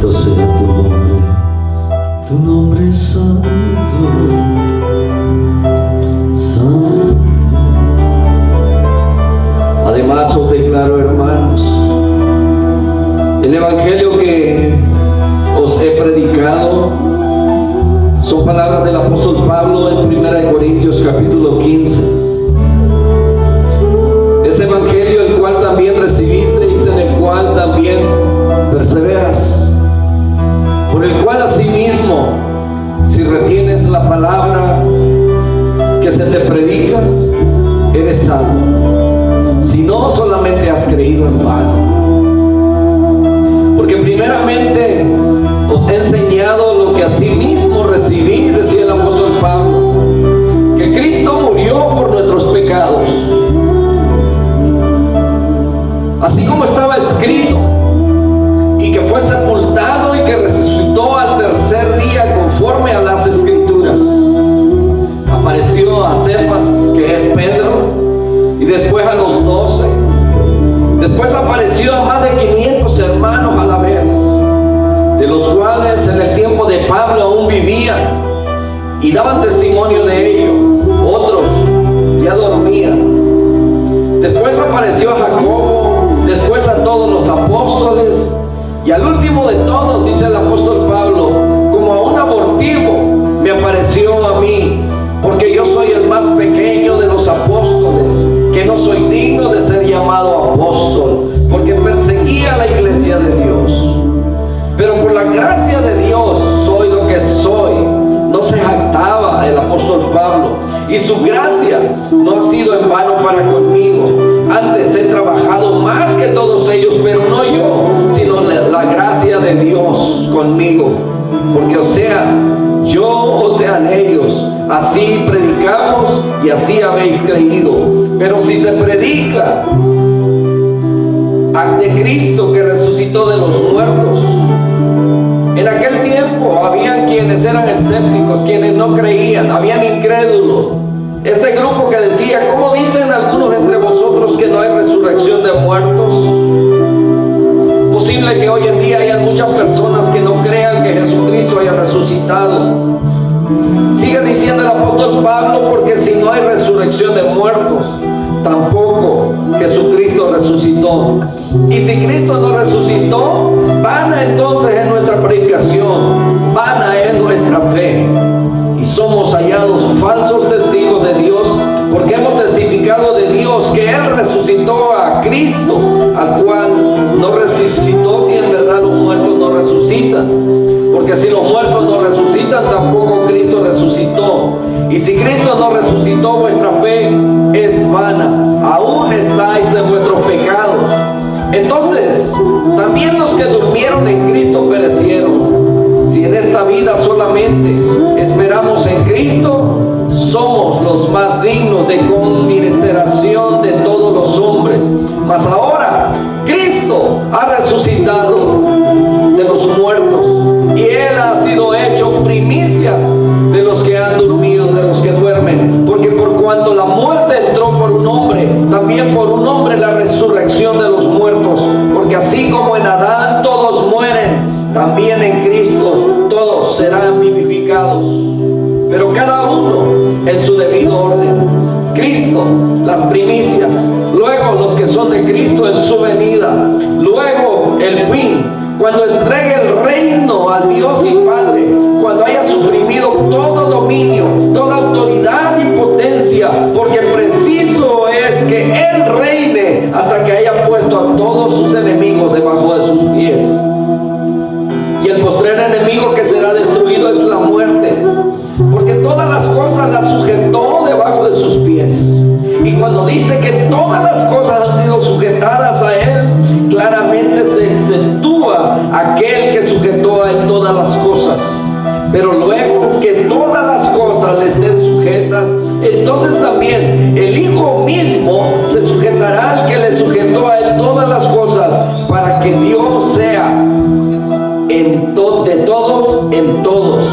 Bendito sea tu nombre es santo, santo. Además os declaro, hermanos, el evangelio que os he predicado son palabras del apóstol Pablo en 1 Corintios capítulo 15. Ese evangelio el cual también recibisteis, en el cual también perseveras, por el cual asimismo, si retienes la palabra que se te predica, eres salvo. Si no, solamente has creído en vano. Porque primeramente os he enseñado lo que asimismo recibí, decía el apóstol Pablo, que Cristo murió por nuestros pecados, así como estaba escrito, y que fue sepultado y que resucitó al tercer día conforme a las Escrituras. Apareció a Cefas, que es Pedro, y después a los 12. Después apareció a más de 500 hermanos a la vez, de los cuales en el tiempo de Pablo aún vivían y daban testimonio de ello. Otros ya dormían. Después apareció a Jacobo, después a todos los apóstoles, y al último de todos, dice el apóstol Pablo, como a un abortivo me apareció a mí, porque yo soy el más pequeño de los apóstoles, que no soy digno de ser llamado apóstol, porque perseguía la iglesia de Dios. Pero por la gracia de Dios soy lo que soy. No se jactaba el apóstol Pablo, y su gracia no ha sido en vano para conmigo. Antes he trabajado más que todos ellos, pero no yo, sino la gracia de Dios conmigo. Porque o sea yo o sean ellos, así predicamos y así habéis creído. Pero si se predica de Cristo que resucitó de los muertos, en aquel tiempo habían quienes eran escépticos, quienes no creían, habían incrédulos. Este grupo que decía, ¿cómo dicen algunos entre vosotros que no hay resurrección de muertos? Posible que hoy en día haya muchas personas que no crean que Jesucristo haya resucitado. Sigue diciendo el apóstol Pablo, porque si no hay resurrección de muertos, tampoco Jesucristo resucitó. Y si Cristo no resucitó, vana entonces es nuestra predicación, vana es nuestra fe, y somos hallados falsos testigos de Dios, porque hemos testificado de Dios que Él resucitó a Cristo, al cual no resucitó, si en verdad los muertos no resucitan. Porque si los muertos no resucitan, tampoco Cristo resucitó. Y si Cristo no resucitó, vuestra fe es vana, aún estáis en vuestros pecados. Entonces, también los que durmieron en Cristo perecieron. Si en esta vida solamente esperamos en Cristo, somos los más dignos de conmiseración de todos los hombres. Mas ahora Cristo ha resucitado de los muertos, y Él ha sido hecho primicias de los que han dormido, de los que duermen. Porque por cuanto la muerte entró por un hombre, también por un hombre la resurrección de los muertos. Porque así como en Adán todos mueren, también en Cristo todos serán vivificados, pero cada uno en su debido orden. Cristo, las primicias, luego los que son de Cristo en su venida, luego el fin, cuando entregue el reino al Dios y Padre, cuando haya suprimido todo dominio, toda autoridad y potencia, porque preciso es que Él reine hasta que haya puesto a todos sus enemigos debajo de sus pies. Y el postrer enemigo que será destruido es la muerte, porque todas las cosas las sujetó debajo de sus pies. Y cuando dice que todas las cosas han sido sujetadas a Él, claramente se acentúa aquel que sujetó a Él todas las cosas. Pero luego que todas las cosas le estén sujetas, entonces también el Hijo mismo se sujetará al que le sujetó a Él todas las cosas, para que Dios sea de todos en todos.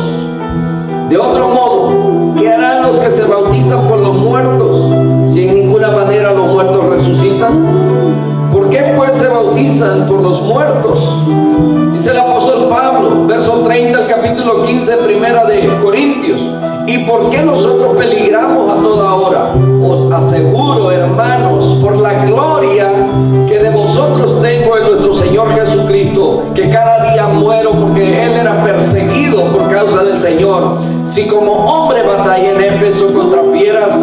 De otro modo, ¿qué harán los que se bautizan por los muertos, si en ninguna manera los muertos resucitan? ¿Por qué pues se bautizan por los muertos? Dice el apóstol Pablo dice Primera de Corintios: ¿y por qué nosotros peligramos a toda hora? Os aseguro, hermanos, por la gloria que de vosotros tengo en nuestro Señor Jesucristo, que cada día muero, porque Él era perseguido por causa del Señor. Si como hombre batalla en Éfeso contra fieras,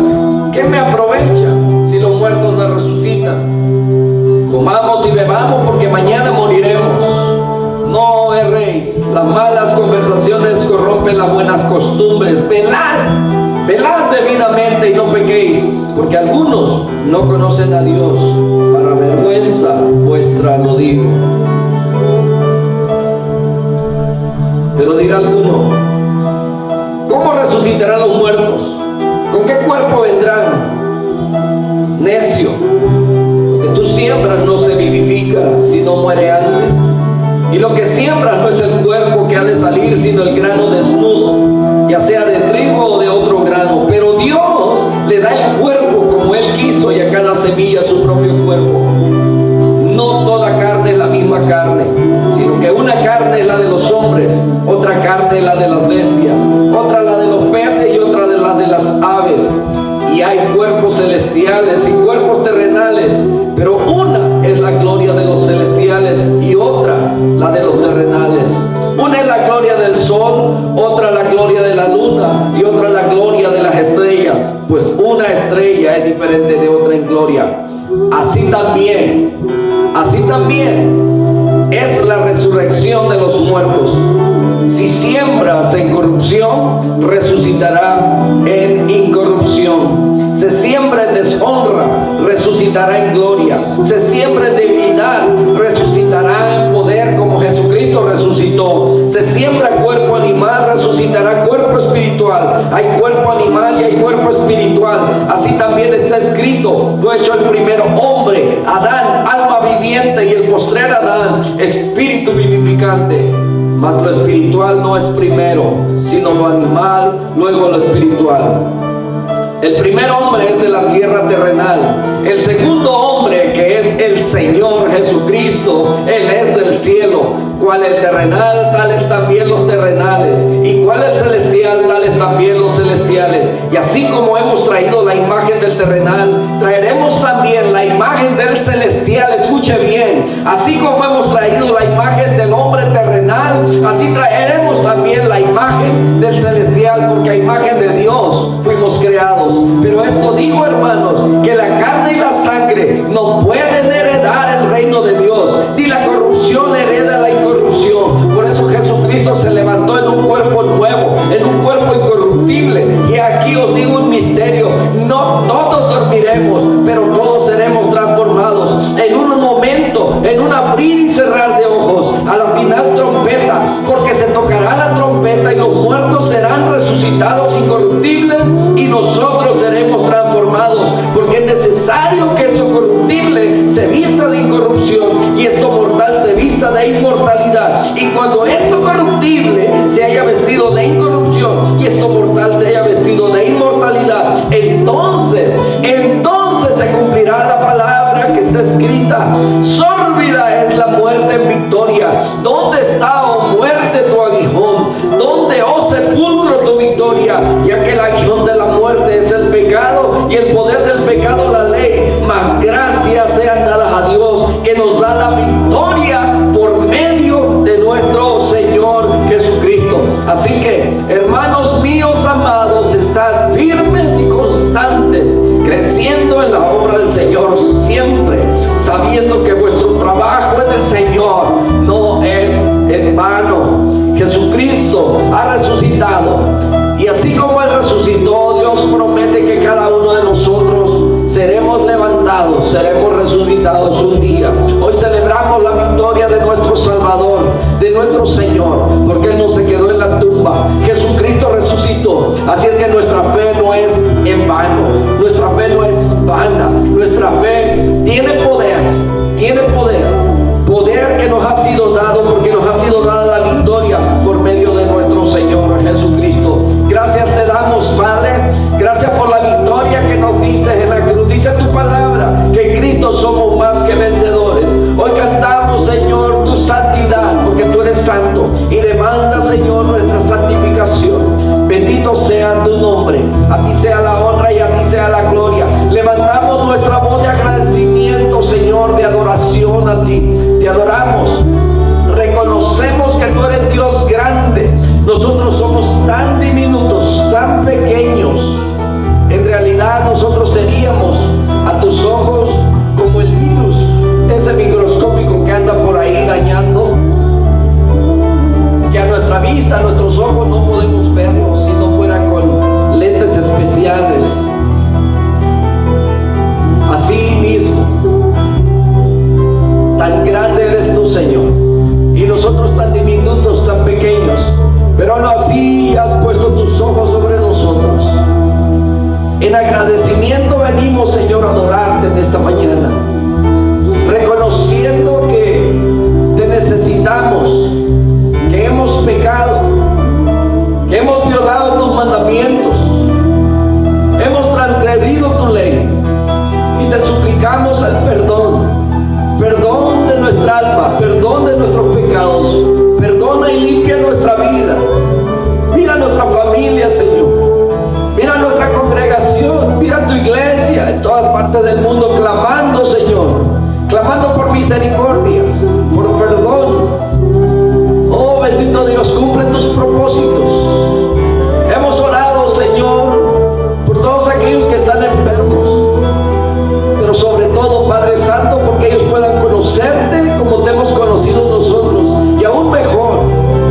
¿qué me aprovecha si los muertos no resucitan? Comamos y bebamos, porque mañana moriremos. No erréis, las malas conversaciones corrompen las buenas costumbres. Velad debidamente y no pequéis, porque algunos no conocen a Dios. Para vergüenza vuestra lo digo. Pero dirá alguno: ¿cómo resucitarán los muertos? ¿Con qué cuerpo vendrán? Necio, lo que tú siembras no se vivifica, sino muere antes. Y lo que siembras no es el cuerpo que ha de salir, sino el grano desnudo, ya sea de trigo o de otro grano. Pero Dios le da el cuerpo como Él quiso, y a cada semilla su propio cuerpo. No toda carne es la misma carne, sino que una carne es la de los hombres, otra carne es la de las bestias, otra la de los peces y otra de la de las aves. Y hay cuerpos celestiales y cuerpos terrenales, pero una es la gloria de los celestiales y otra la de los terrenales. Una es la gloria del sol, otra la gloria de la luna y otra la gloria de las estrellas, pues una estrella es diferente de otra en gloria. Así también es la resurrección de los muertos. Si siembras en corrupción, resucitará en incorrupción. Se siembra en deshonra, resucitará en gloria. Se siembra en debilidad, resucitará en poder, como Jesucristo resucitó. Se siembra cuerpo animal, resucitará cuerpo espiritual. Hay cuerpo animal y hay cuerpo espiritual. Así también está escrito: fue hecho el primer hombre, Adán, alma viviente, y el postrer Adán, espíritu vivificante. Mas lo espiritual no es primero, sino lo animal, luego lo espiritual. El primer hombre es de la tierra terrenal. El segundo hombre, que es el Señor Jesucristo, Él es del cielo. Cual el terrenal, tales también los terrenales. Y cual el celestial, tales también los celestiales. Y así como hemos traído la imagen del terrenal, traeremos también la imagen del celestial. Escuche bien: así como hemos traído la imagen del hombre terrenal, así traeremos también la imagen del celestial, porque a imagen de Dios fuimos creados. Pero esto digo, hermanos, que la carne y la sangre no pueden heredar el reino de Dios, ni la corrupción hereda la incorrupción. Por eso Jesucristo se levantó en un cuerpo nuevo, en un cuerpo incorruptible. Y aquí os digo un misterio: no todos dormiremos, pero todos seremos transformados en un momento, en un abrir y cerrar de ojos, a la final trompeta, porque se tocará la trompeta y los muertos serán resucitados incorruptibles, y nosotros seremos transformados, porque es necesario que esto corruptible se vista de incorrupción y esto mortal se vista de inmortalidad. Y cuando esto corruptible se haya vestido de incorrupción y esto mortal se haya vestido de inmortalidad, entonces se cumplirá la palabra que está escrita: sórbida es la muerte en victoria. ¿Dónde está, oh muerte, tu aguijón? ¿Dónde, oh sepulcro, tu victoria? Ya que el aguijón de la muerte es el pecado, y el poder del pecado la ley. Mas gracias sean dadas a Dios, que nos da la victoria por medio de nuestro Señor Jesucristo. Así que, hermanos míos amados, estad firmes y constantes, creciendo en la obra del Señor siempre, sabiendo que vuestro trabajo en el Señor no es en vano. Jesucristo ha resucitado, y así como Él resucitó, Dios promete que cada uno de nosotros seremos levantados, seremos resucitados un día. Hoy celebramos la victoria de nuestro Salvador, de nuestro Señor, porque Él no se quedó en la tumba. Jesucristo resucitó. Así es que nuestra fe no es en vano, nuestra fe no es vana. Nuestra fe tiene poder, poder que nos ha sido dado, porque nos ha sido dada la victoria por medio de nuestro Señor Jesucristo. Gracias te damos, Padre. Gracias por la victoria que nos diste en la cruz. Dice tu palabra que en Cristo somos más que vencedores. Hoy cantamos, Señor, tu santidad, porque tú eres santo, y demanda, Señor, nuestra santificación. A ti sea la honra y a ti sea la gloria. Levantamos nuestra voz de agradecimiento, Señor, de adoración a ti. Te adoramos. Reconocemos que tú eres Dios grande. Nosotros somos tan diminutos, tan pequeños. En realidad nosotros seríamos a tus ojos como el virus, ese microscópico que anda por ahí dañando, que a nuestra vista, a nuestros ojos no podemos verlo si no fuera con lentes especiales. Así mismo, tan grande eres tú, Señor, y nosotros tan diminutos, tan pequeños, pero aún así has puesto tus ojos sobre nosotros. En agradecimiento venimos, Señor, a adorarte en esta mañana, reconociendo que te necesitamos, que hemos pecado, que hemos violado tus mandamientos, hemos transgredido tu ley, y te suplicamos el perdón de nuestra alma, perdón de nuestros pecados. Perdona y limpia nuestra vida. Mira nuestra familia, Señor. Mira nuestra congregación, mira tu iglesia en todas partes del mundo, clamando, Señor, clamando por misericordia, por perdón. Oh, bendito Dios, cumple tus propósitos. Hemos orado, Señor, por todos aquellos que están enfermos, pero sobre todo, Padre Santo, porque ellos puedan conocerte como te hemos conocido nosotros, y aún mejor,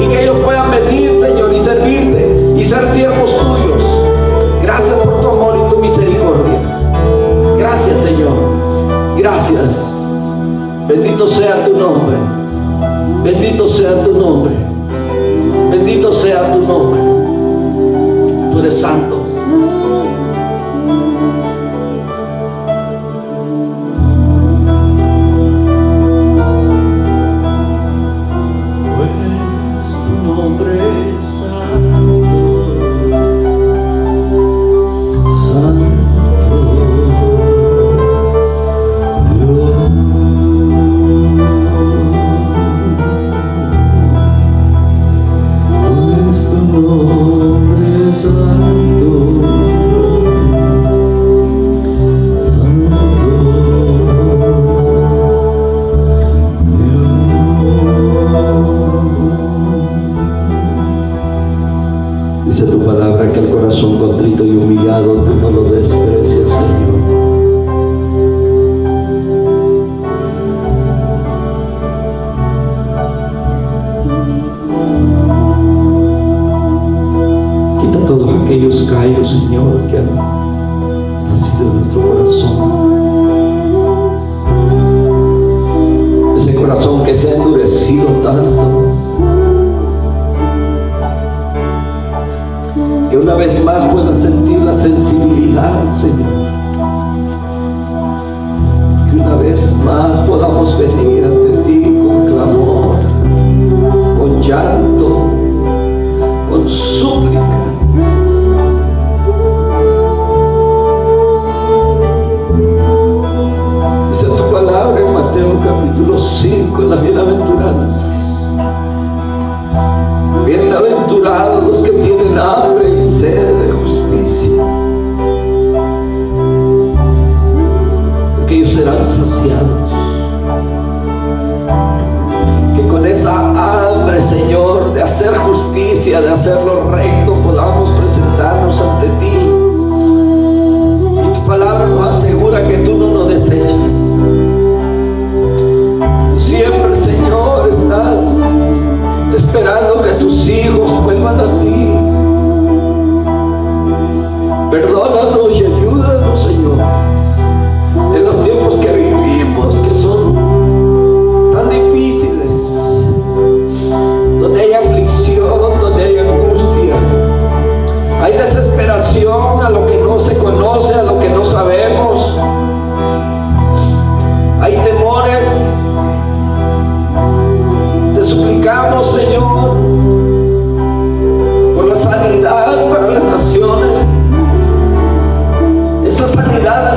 y que ellos puedan venir, Señor, y servirte y ser siervos tuyos. Gracias por tu amor y tu misericordia. Gracias, Señor. Gracias. Bendito sea tu nombre. Bendito sea tu nombre. Bendito sea tu nombre. Tú eres santo. Pues tu nombre es santo. Dice tu palabra que el corazón contrito y humillado tú no lo desprecias, Señor. Quita todos aquellos callos, Señor, que han nacido en nuestro corazón. Ese corazón que se ha endurecido tanto, que una vez más pueda sentir la sensibilidad, Señor. Que una vez más podamos venir ante ti con clamor, con llanto, con súplica. Dice tu palabra en Mateo capítulo 5, en las bienaventuranzas. Bienaventurados los que tienen hambre y sed de justicia, porque ellos serán saciados. Que con esa hambre, Señor, de hacer justicia, de hacer lo recto, podamos presentarnos ante ti. Y tu palabra nos asegura que tú no nos desechas. Tú siempre, Señor, estás esperando que tus hijos vuelvan a ti. Perdónanos y ayúdanos, Señor, en los tiempos que vivimos, que son tan difíciles, donde hay aflicción, donde hay angustia, hay desesperación a lo que no se conoce, a lo que no sabemos, hay temores. Te suplicamos, Señor, por la sanidad para las naciones. Esa sanidad la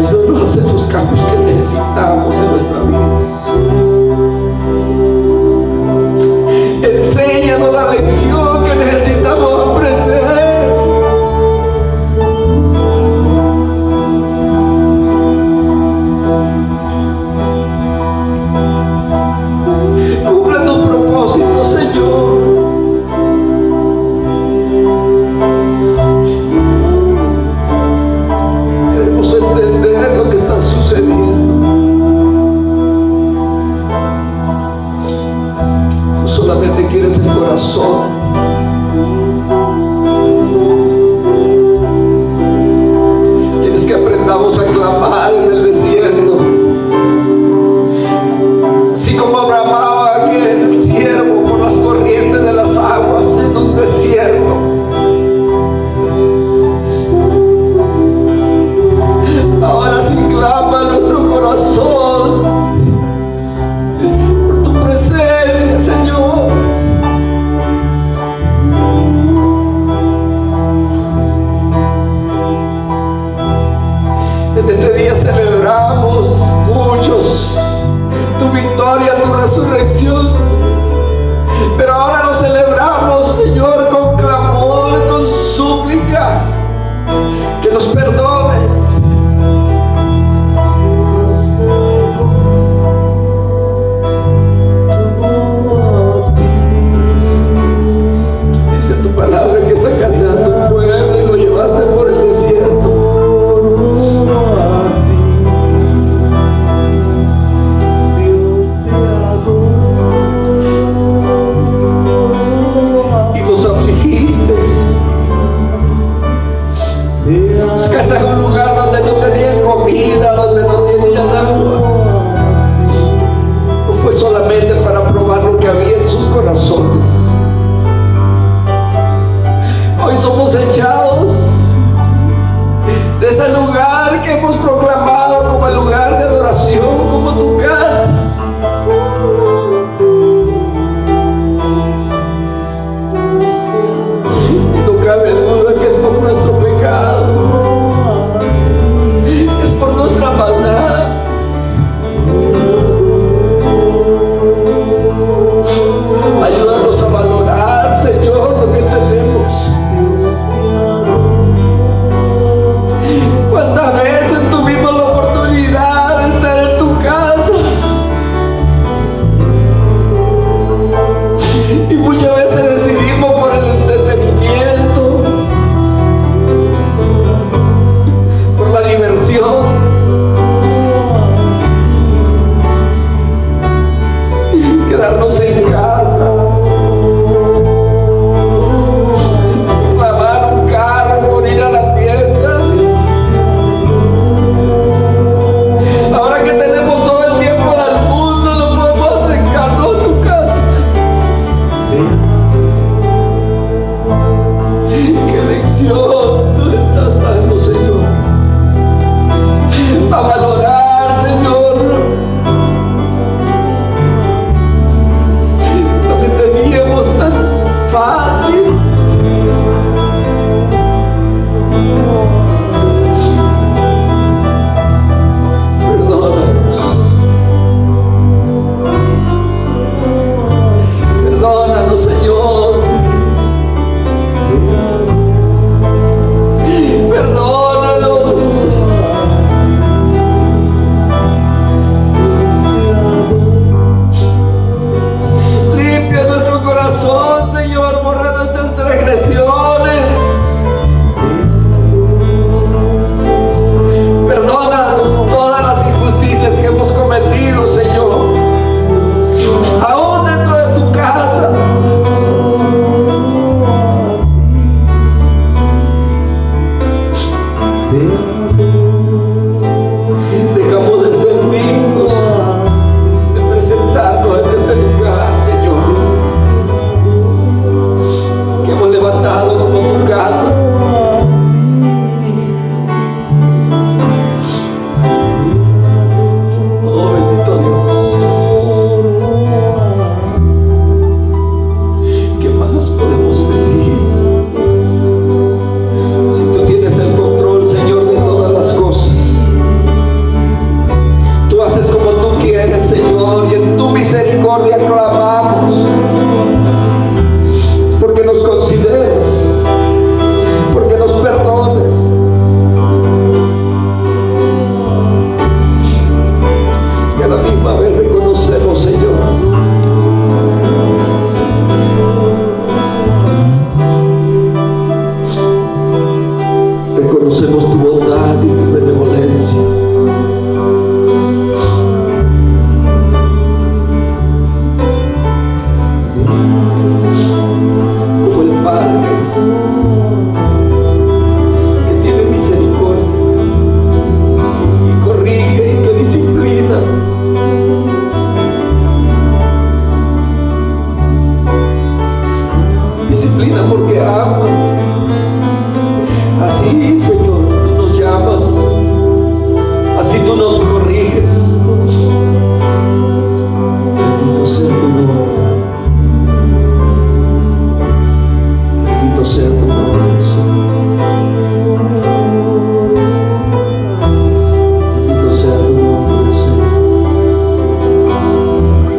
Ayúdanos a hacer los cambios que necesitamos en nuestra vida. Enséñanos la lección que necesitamos aprender. Cumple tus propósitos, Señor. Queremos entender lo que está sucediendo. Tú solamente quieres el corazón. Quieres que aprendamos a clamar en el desierto, así como bramaba aquel siervo por las corrientes de las aguas en un desierto. Ahora sí clama nuestro corazón por tu presencia, Señor. En este día celebramos muchos tu victoria, tu resurrección, pero ahora lo celebramos, Señor, con clamor, con súplica, que nos perdones. Dice tu palabra que sacaste a tu pueblo y lo llevaste por el desierto. Buscaste en un lugar donde no tenían comida, donde no tenían agua. No fue solamente para probar lo que había en sus corazones. Hoy somos echados de ese lugar que hemos proclamado como el lugar de adoración, como tu casa. Y no cabe duda que es por nuestro pecado, es por nuestra maldad. Ayúdanos a valorar, Señor, lo que tenemos. ¿Cuántas veces tuvimos la oportunidad de tú nos corriges. Bendito sea tu nombre. Bendito sea tu nombre, Señor. Bendito sea tu nombre, Señor. Bendito sea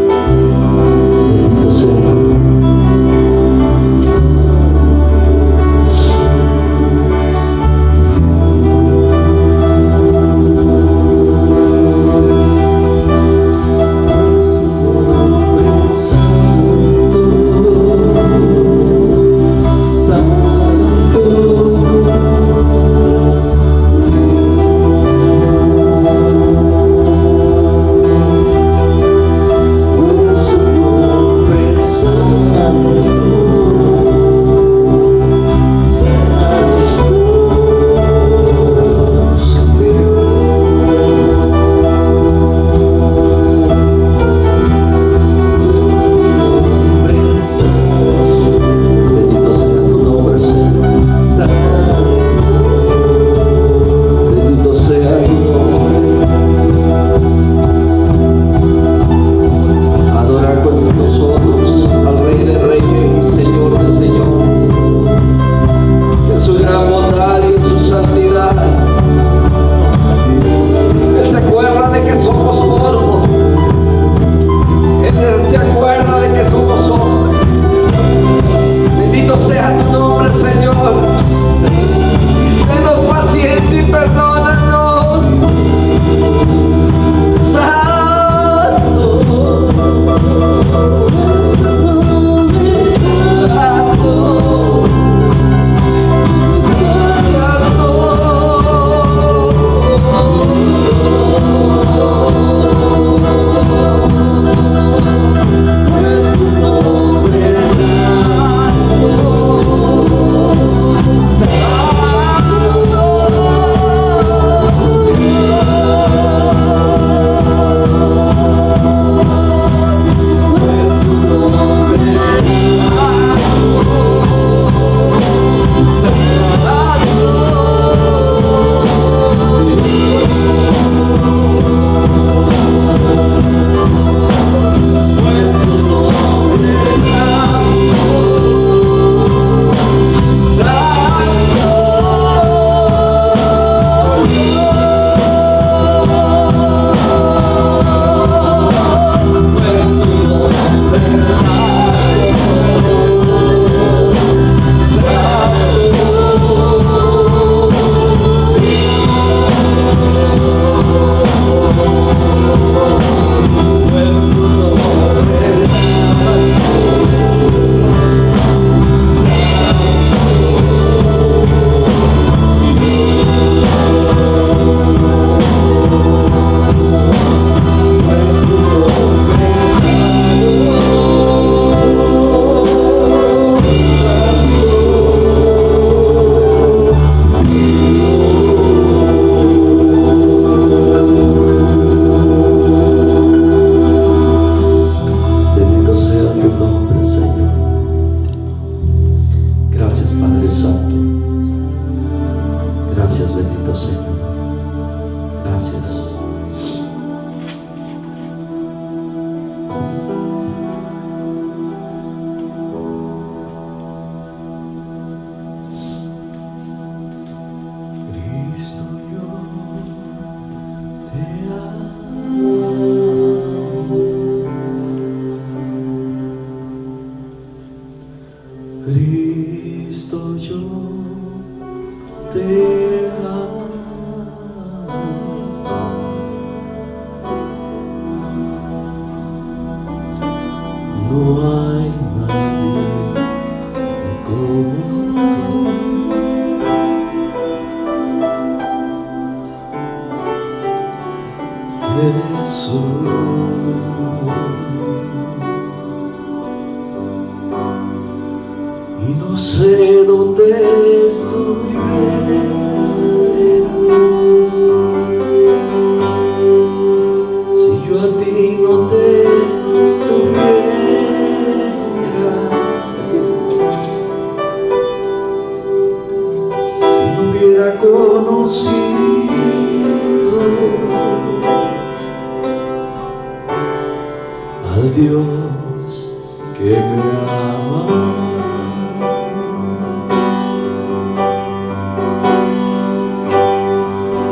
tu nombre. Cristo, yo te amo. No hay nadie como tú, Jesús. Y no sé dónde estuviera si yo a ti no te tuviera, si no hubiera conocido Dios que me ama.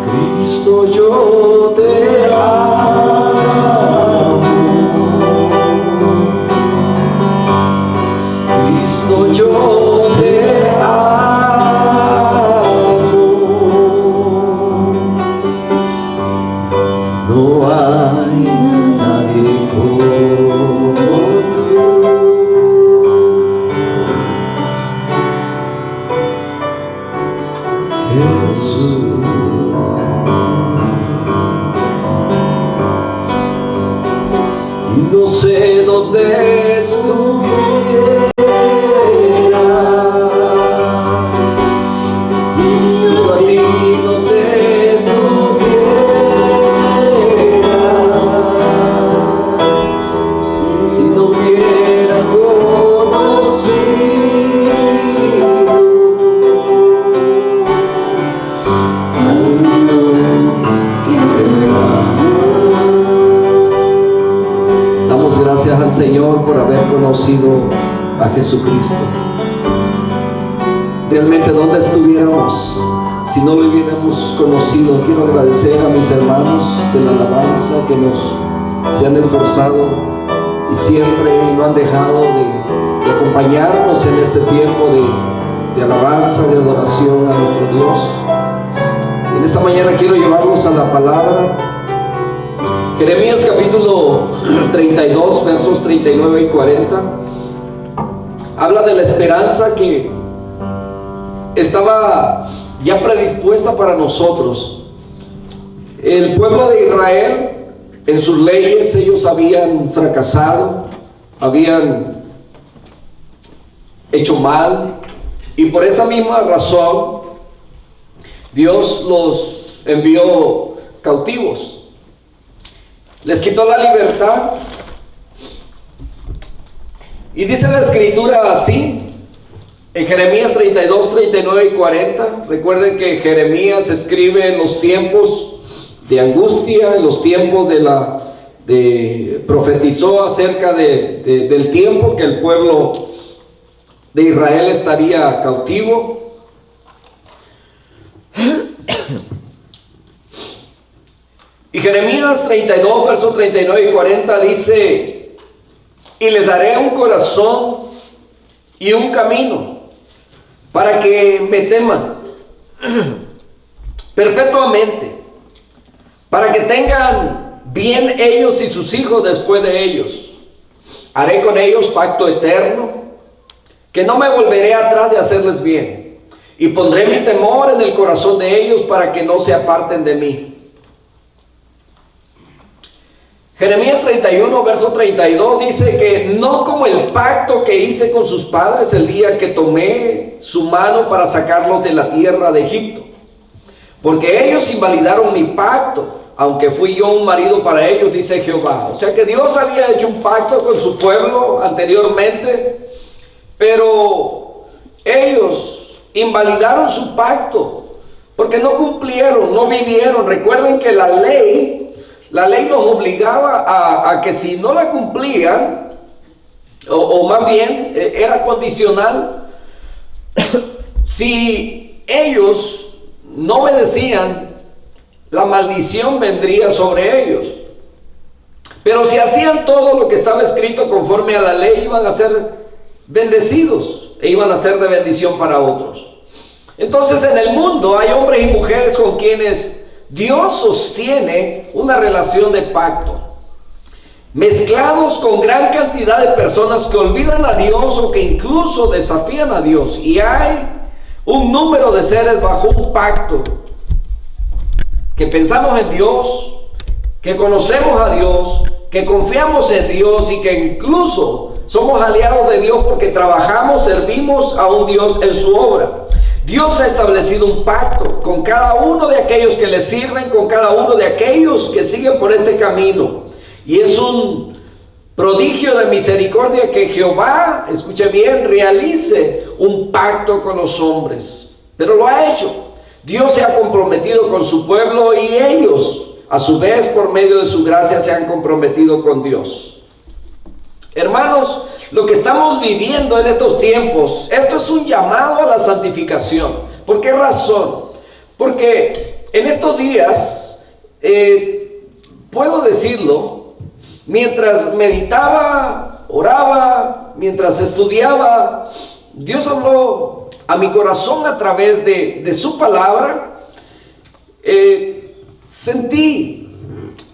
Cristo, yo te amo. Cristo, yo te amo. No hay nadie como tú. Jesús. Y no sé dónde estuviera si yo a ti no te tuviera, si no hubiera conocido al Dios que me ama. Damos gracias al Señor por haber conocido a Jesucristo. Realmente, ¿dónde estuviéramos si no lo hubiéramos conocido? Quiero agradecer a mis hermanos de la alabanza que se han esforzado y siempre no han dejado de acompañarnos en este tiempo de alabanza, de adoración a nuestro Dios. En esta mañana quiero llevarlos a la palabra. Jeremías capítulo 32, versos 39 y 40, habla de la esperanza que estaba ya predispuesta para nosotros. El pueblo de Israel, en sus leyes, ellos habían fracasado, habían hecho mal, y por esa misma razón Dios los envió cautivos. Les quitó la libertad. Y dice la escritura así, en Jeremías 32, 39 y 40. Recuerden que Jeremías escribe en los tiempos de angustia, en los tiempos profetizó acerca del tiempo que el pueblo de Israel estaría cautivo. Y Jeremías 32, versos 39 y 40 dice: y les daré un corazón y un camino para que me teman perpetuamente, para que tengan bien ellos y sus hijos después de ellos. Haré con ellos pacto eterno, que no me volveré atrás de hacerles bien, y pondré mi temor en el corazón de ellos para que no se aparten de mí. Jeremías 31, verso 32 dice que no como el pacto que hice con sus padres el día que tomé su mano para sacarlos de la tierra de Egipto, porque ellos invalidaron mi pacto, aunque fui yo un marido para ellos, dice Jehová. O sea que Dios había hecho un pacto con su pueblo anteriormente, pero ellos invalidaron su pacto porque no cumplieron, no vivieron. Recuerden que la ley nos obligaba a que si no la cumplían, o más bien era condicional, si ellos no obedecían, la maldición vendría sobre ellos. Pero si hacían todo lo que estaba escrito conforme a la ley, iban a ser bendecidos e iban a ser de bendición para otros. Entonces, en el mundo hay hombres y mujeres con quienes Dios sostiene una relación de pacto, mezclados con gran cantidad de personas que olvidan a Dios o que incluso desafían a Dios. Y hay un número de seres bajo un pacto que pensamos en Dios, que conocemos a Dios, que confiamos en Dios y que incluso somos aliados de Dios porque trabajamos, servimos a un Dios en su obra. Dios ha establecido un pacto con cada uno de aquellos que le sirven, con cada uno de aquellos que siguen por este camino. Y es un prodigio de misericordia que Jehová, escuche bien, realice un pacto con los hombres. Pero lo ha hecho. Dios se ha comprometido con su pueblo y ellos, a su vez, por medio de su gracia, se han comprometido con Dios. Hermanos, lo que estamos viviendo en estos tiempos, esto es un llamado a la santificación. ¿Por qué razón? Porque en estos días, puedo decirlo, mientras meditaba, oraba, mientras estudiaba, Dios habló a mi corazón a través de su palabra. Sentí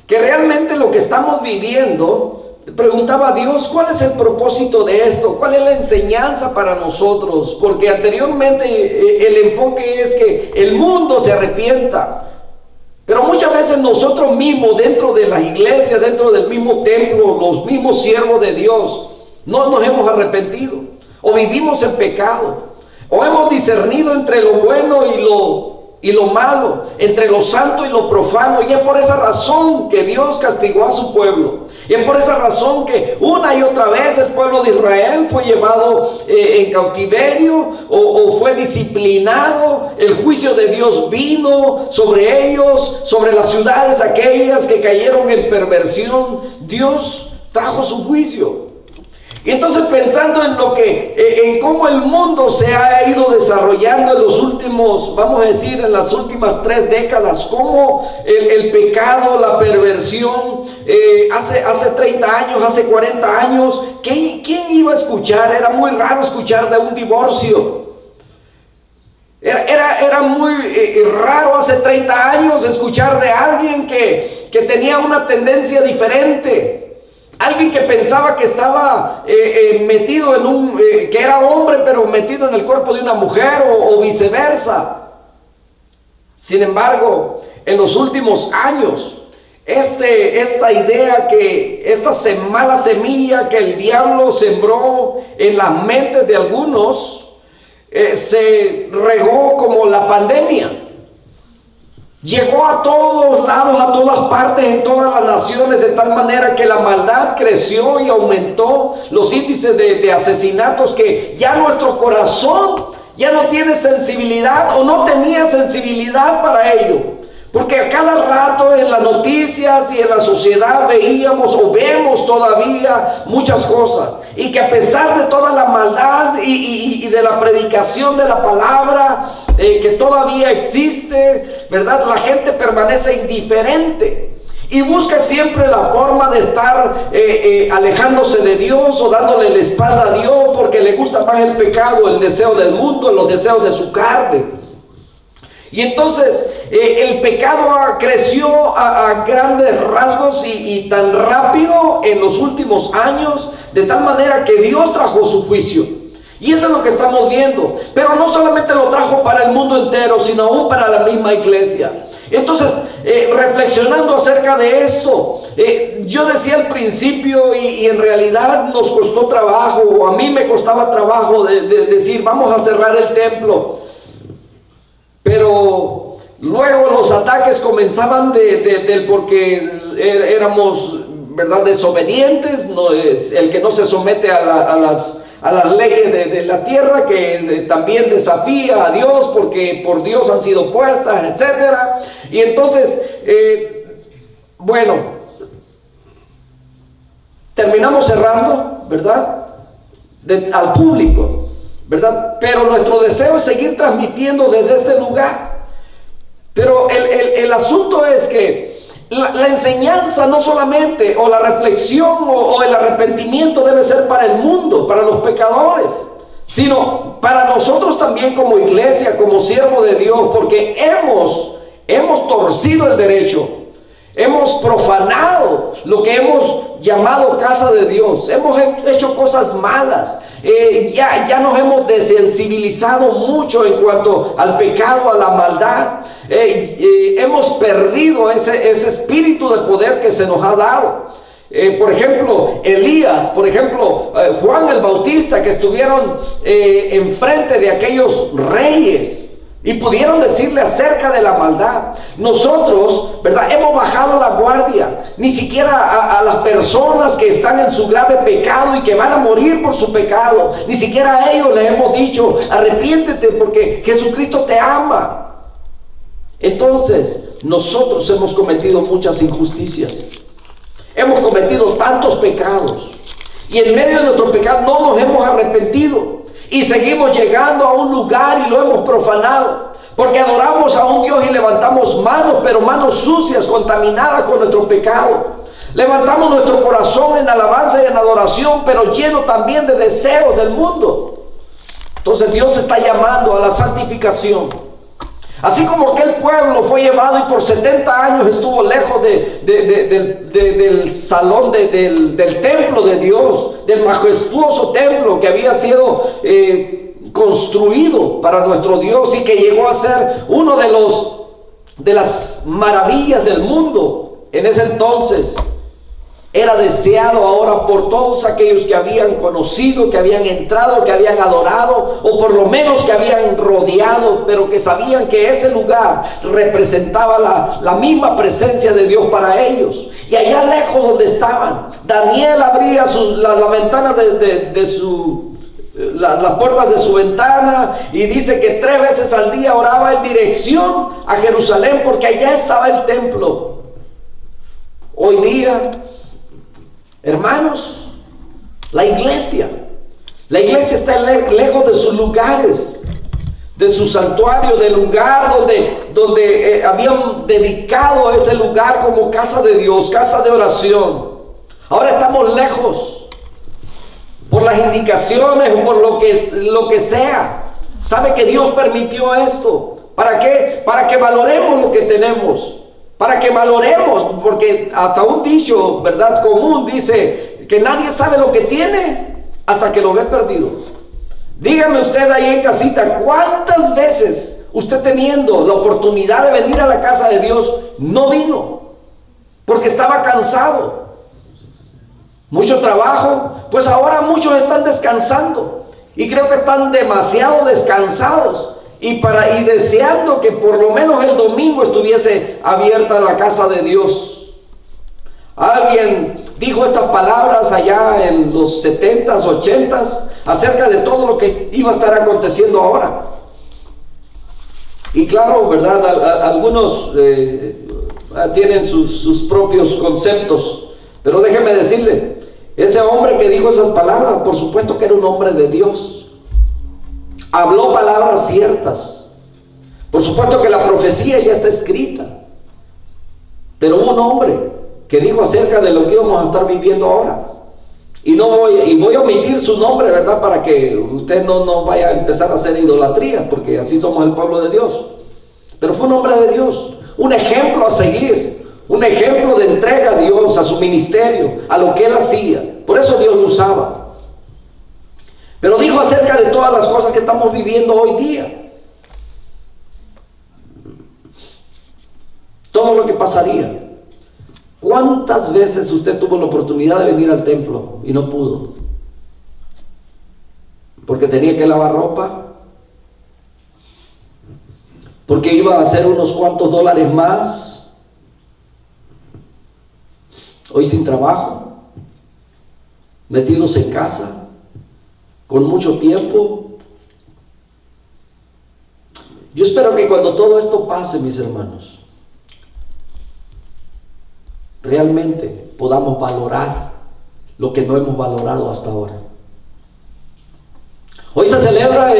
que realmente lo que estamos viviendo, preguntaba a Dios, ¿cuál es el propósito de esto? ¿Cuál es la enseñanza para nosotros? Porque anteriormente el enfoque es que el mundo se arrepienta. Pero muchas veces nosotros mismos, dentro de las iglesias, dentro del mismo templo, los mismos siervos de Dios, no nos hemos arrepentido. O vivimos en pecado. O hemos discernido entre lo bueno y lo malo, entre lo santo y lo profano, y es por esa razón que Dios castigó a su pueblo, y es por esa razón que una y otra vez el pueblo de Israel fue llevado en cautiverio o fue disciplinado. El juicio de Dios vino sobre ellos, sobre las ciudades aquellas que cayeron en perversión. Dios trajo su juicio. Y entonces, pensando en en cómo el mundo se ha ido desarrollando en los últimos, vamos a decir, en las últimas 3 décadas, cómo el pecado, la perversión, hace 30 años, hace 40 años, ¿quién iba a escuchar? Era muy raro escuchar de un divorcio. Era muy raro hace 30 años escuchar de alguien que tenía una tendencia diferente. Alguien que pensaba que estaba metido que era hombre, pero metido en el cuerpo de una mujer o viceversa. Sin embargo, en los últimos años, esta idea esta mala semilla que el diablo sembró en las mentes de algunos, se regó como la pandemia. Llegó a todos lados, a todas partes, en todas las naciones, de tal manera que la maldad creció y aumentó los índices de asesinatos, que ya nuestro corazón ya no tiene sensibilidad o no tenía sensibilidad para ello. Porque a cada rato en las noticias y en la sociedad veíamos o vemos todavía muchas cosas. Y que a pesar de toda la maldad y de la predicación de la palabra que todavía existe, ¿verdad? La gente permanece indiferente. Y busca siempre la forma de estar alejándose de Dios o dándole la espalda a Dios, porque le gusta más el pecado, el deseo del mundo, los deseos de su carne. Y entonces el pecado creció a grandes rasgos y tan rápido en los últimos años, de tal manera que Dios trajo su juicio. Y eso es lo que estamos viendo. Pero no solamente lo trajo para el mundo entero, sino aún para la misma iglesia. Entonces, reflexionando acerca de esto, yo decía al principio, y en realidad nos costó trabajo, o a mí me costaba trabajo de decir, vamos a cerrar el templo. Pero luego los ataques comenzaban porque éramos, ¿verdad?, desobedientes, el que no se somete a las leyes de la tierra, que también desafía a Dios porque por Dios han sido puestas, etcétera. Y entonces, terminamos cerrando, ¿verdad?, al público, ¿verdad? Pero nuestro deseo es seguir transmitiendo desde este lugar. Pero el asunto es que la enseñanza no solamente, o la reflexión o el arrepentimiento debe ser para el mundo, para los pecadores, sino para nosotros también como iglesia, como siervo de Dios, porque hemos torcido el derecho. Hemos profanado lo que hemos llamado casa de Dios. Hemos hecho cosas malas. Ya nos hemos desensibilizado mucho en cuanto al pecado, a la maldad. Hemos perdido ese espíritu de poder que se nos ha dado. Por ejemplo, Elías, Juan el Bautista, que estuvieron enfrente de aquellos reyes y pudieron decirle acerca de la maldad. Nosotros, ¿verdad?, hemos bajado la guardia. Ni siquiera a las personas que están en su grave pecado y que van a morir por su pecado, ni siquiera a ellos les hemos dicho, arrepiéntete porque Jesucristo te ama. Entonces, nosotros hemos cometido muchas injusticias. Hemos cometido tantos pecados. Y en medio de nuestro pecado no nos hemos arrepentido. Y seguimos llegando a un lugar y lo hemos profanado. Porque adoramos a un Dios y levantamos manos, pero manos sucias, contaminadas con nuestro pecado. Levantamos nuestro corazón en alabanza y en adoración, pero lleno también de deseos del mundo. Entonces Dios está llamando a la santificación. Así como aquel pueblo fue llevado y por 70 años estuvo lejos del salón, del templo de Dios, del majestuoso templo que había sido construido para nuestro Dios y que llegó a ser uno de las maravillas del mundo en ese entonces. Era deseado ahora por todos aquellos que habían conocido, que habían entrado, que habían adorado, o por lo menos que habían rodeado, pero que sabían que ese lugar representaba la misma presencia de Dios para ellos. Y allá lejos donde estaban, Daniel abría la ventana las puertas de su ventana y dice que 3 veces al día oraba en dirección a Jerusalén, porque allá estaba el templo. Hoy día, hermanos, la iglesia está lejos de sus lugares, de su santuario, del lugar donde habían dedicado ese lugar como casa de Dios, casa de oración. Ahora estamos lejos por las indicaciones o por lo que sea. ¿Sabe que Dios permitió esto? ¿Para qué? Para que valoremos lo que tenemos. Para que valoremos, porque hasta un dicho, ¿verdad?, común dice que nadie sabe lo que tiene hasta que lo ve perdido. Dígame usted ahí en casita, ¿cuántas veces usted, teniendo la oportunidad de venir a la casa de Dios, no vino? Porque estaba cansado. Mucho trabajo. Pues ahora muchos están descansando y creo que están demasiado descansados. Y deseando que por lo menos el domingo estuviese abierta la casa de Dios. Alguien dijo estas palabras allá en los 70s, 80s, acerca de todo lo que iba a estar aconteciendo ahora. Y claro, ¿verdad? Algunos tienen sus propios conceptos. Pero déjeme decirle, ese hombre que dijo esas palabras, por supuesto que era un hombre de Dios. Habló palabras ciertas. Por supuesto que la profecía ya está escrita. Pero hubo un hombre que dijo acerca de lo que íbamos a estar viviendo ahora. Y voy a omitir su nombre, ¿verdad?, para que usted no vaya a empezar a hacer idolatría, porque así somos el pueblo de Dios. Pero fue un hombre de Dios, un ejemplo a seguir, un ejemplo de entrega a Dios, a su ministerio, a lo que él hacía. Por eso Dios lo usaba. Pero dijo acerca de todas las cosas que estamos viviendo hoy día. Todo lo que pasaría. ¿Cuántas veces usted tuvo la oportunidad de venir al templo y no pudo? Porque tenía que lavar ropa, porque iba a hacer unos cuantos dólares más, hoy sin trabajo, metidos en casa, con mucho tiempo. Yo espero que cuando todo esto pase, mis hermanos, realmente podamos valorar lo que no hemos valorado hasta ahora. Hoy se celebra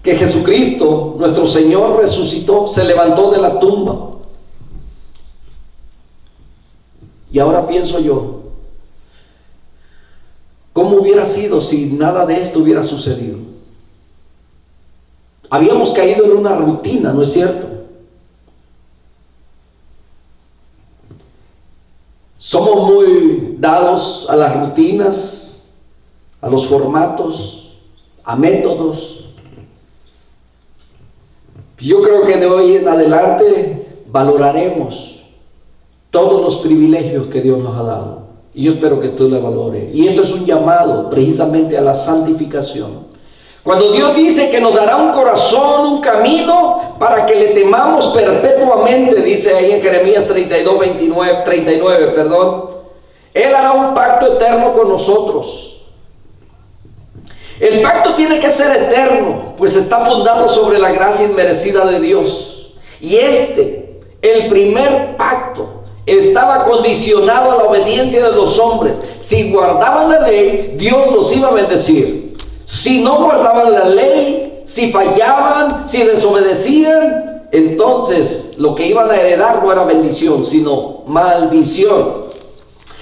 que Jesucristo, nuestro Señor, resucitó, se levantó de la tumba. Y ahora pienso yo, ¿cómo hubiera sido si nada de esto hubiera sucedido? Habíamos caído en una rutina, ¿no es cierto? Somos muy dados a las rutinas, a los formatos, a métodos. Yo creo que de hoy en adelante valoraremos todos los privilegios que Dios nos ha dado. Y yo espero que tú le valores. Y esto es un llamado precisamente a la santificación. Cuando Dios dice que nos dará un corazón, un camino para que le temamos perpetuamente, dice ahí en Jeremías 39, Él hará un pacto eterno con nosotros. El pacto tiene que ser eterno, pues está fundado sobre la gracia inmerecida de Dios. Y el primer pacto estaba condicionado a la obediencia de los hombres. Si guardaban la ley, Dios los iba a bendecir. Si no guardaban la ley, si fallaban, si desobedecían, entonces lo que iban a heredar no era bendición, sino maldición.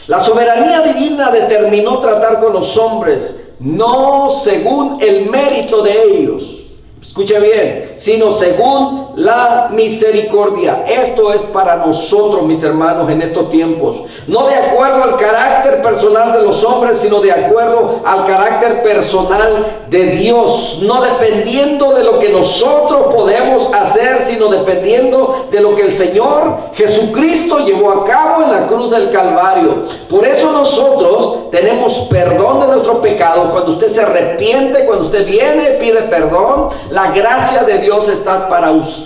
La soberanía divina determinó tratar con los hombres no según el mérito de ellos, escuche bien, sino según la misericordia. Esto es para nosotros, mis hermanos, en estos tiempos. No de acuerdo al carácter personal de los hombres, sino de acuerdo al carácter personal de Dios. No dependiendo de lo que nosotros podemos hacer, sino dependiendo de lo que el Señor Jesucristo llevó a cabo en la cruz del Calvario. Por eso nosotros tenemos perdón de nuestros pecados. Cuando usted se arrepiente, cuando usted viene, pide perdón, la gracia de Dios está para usted.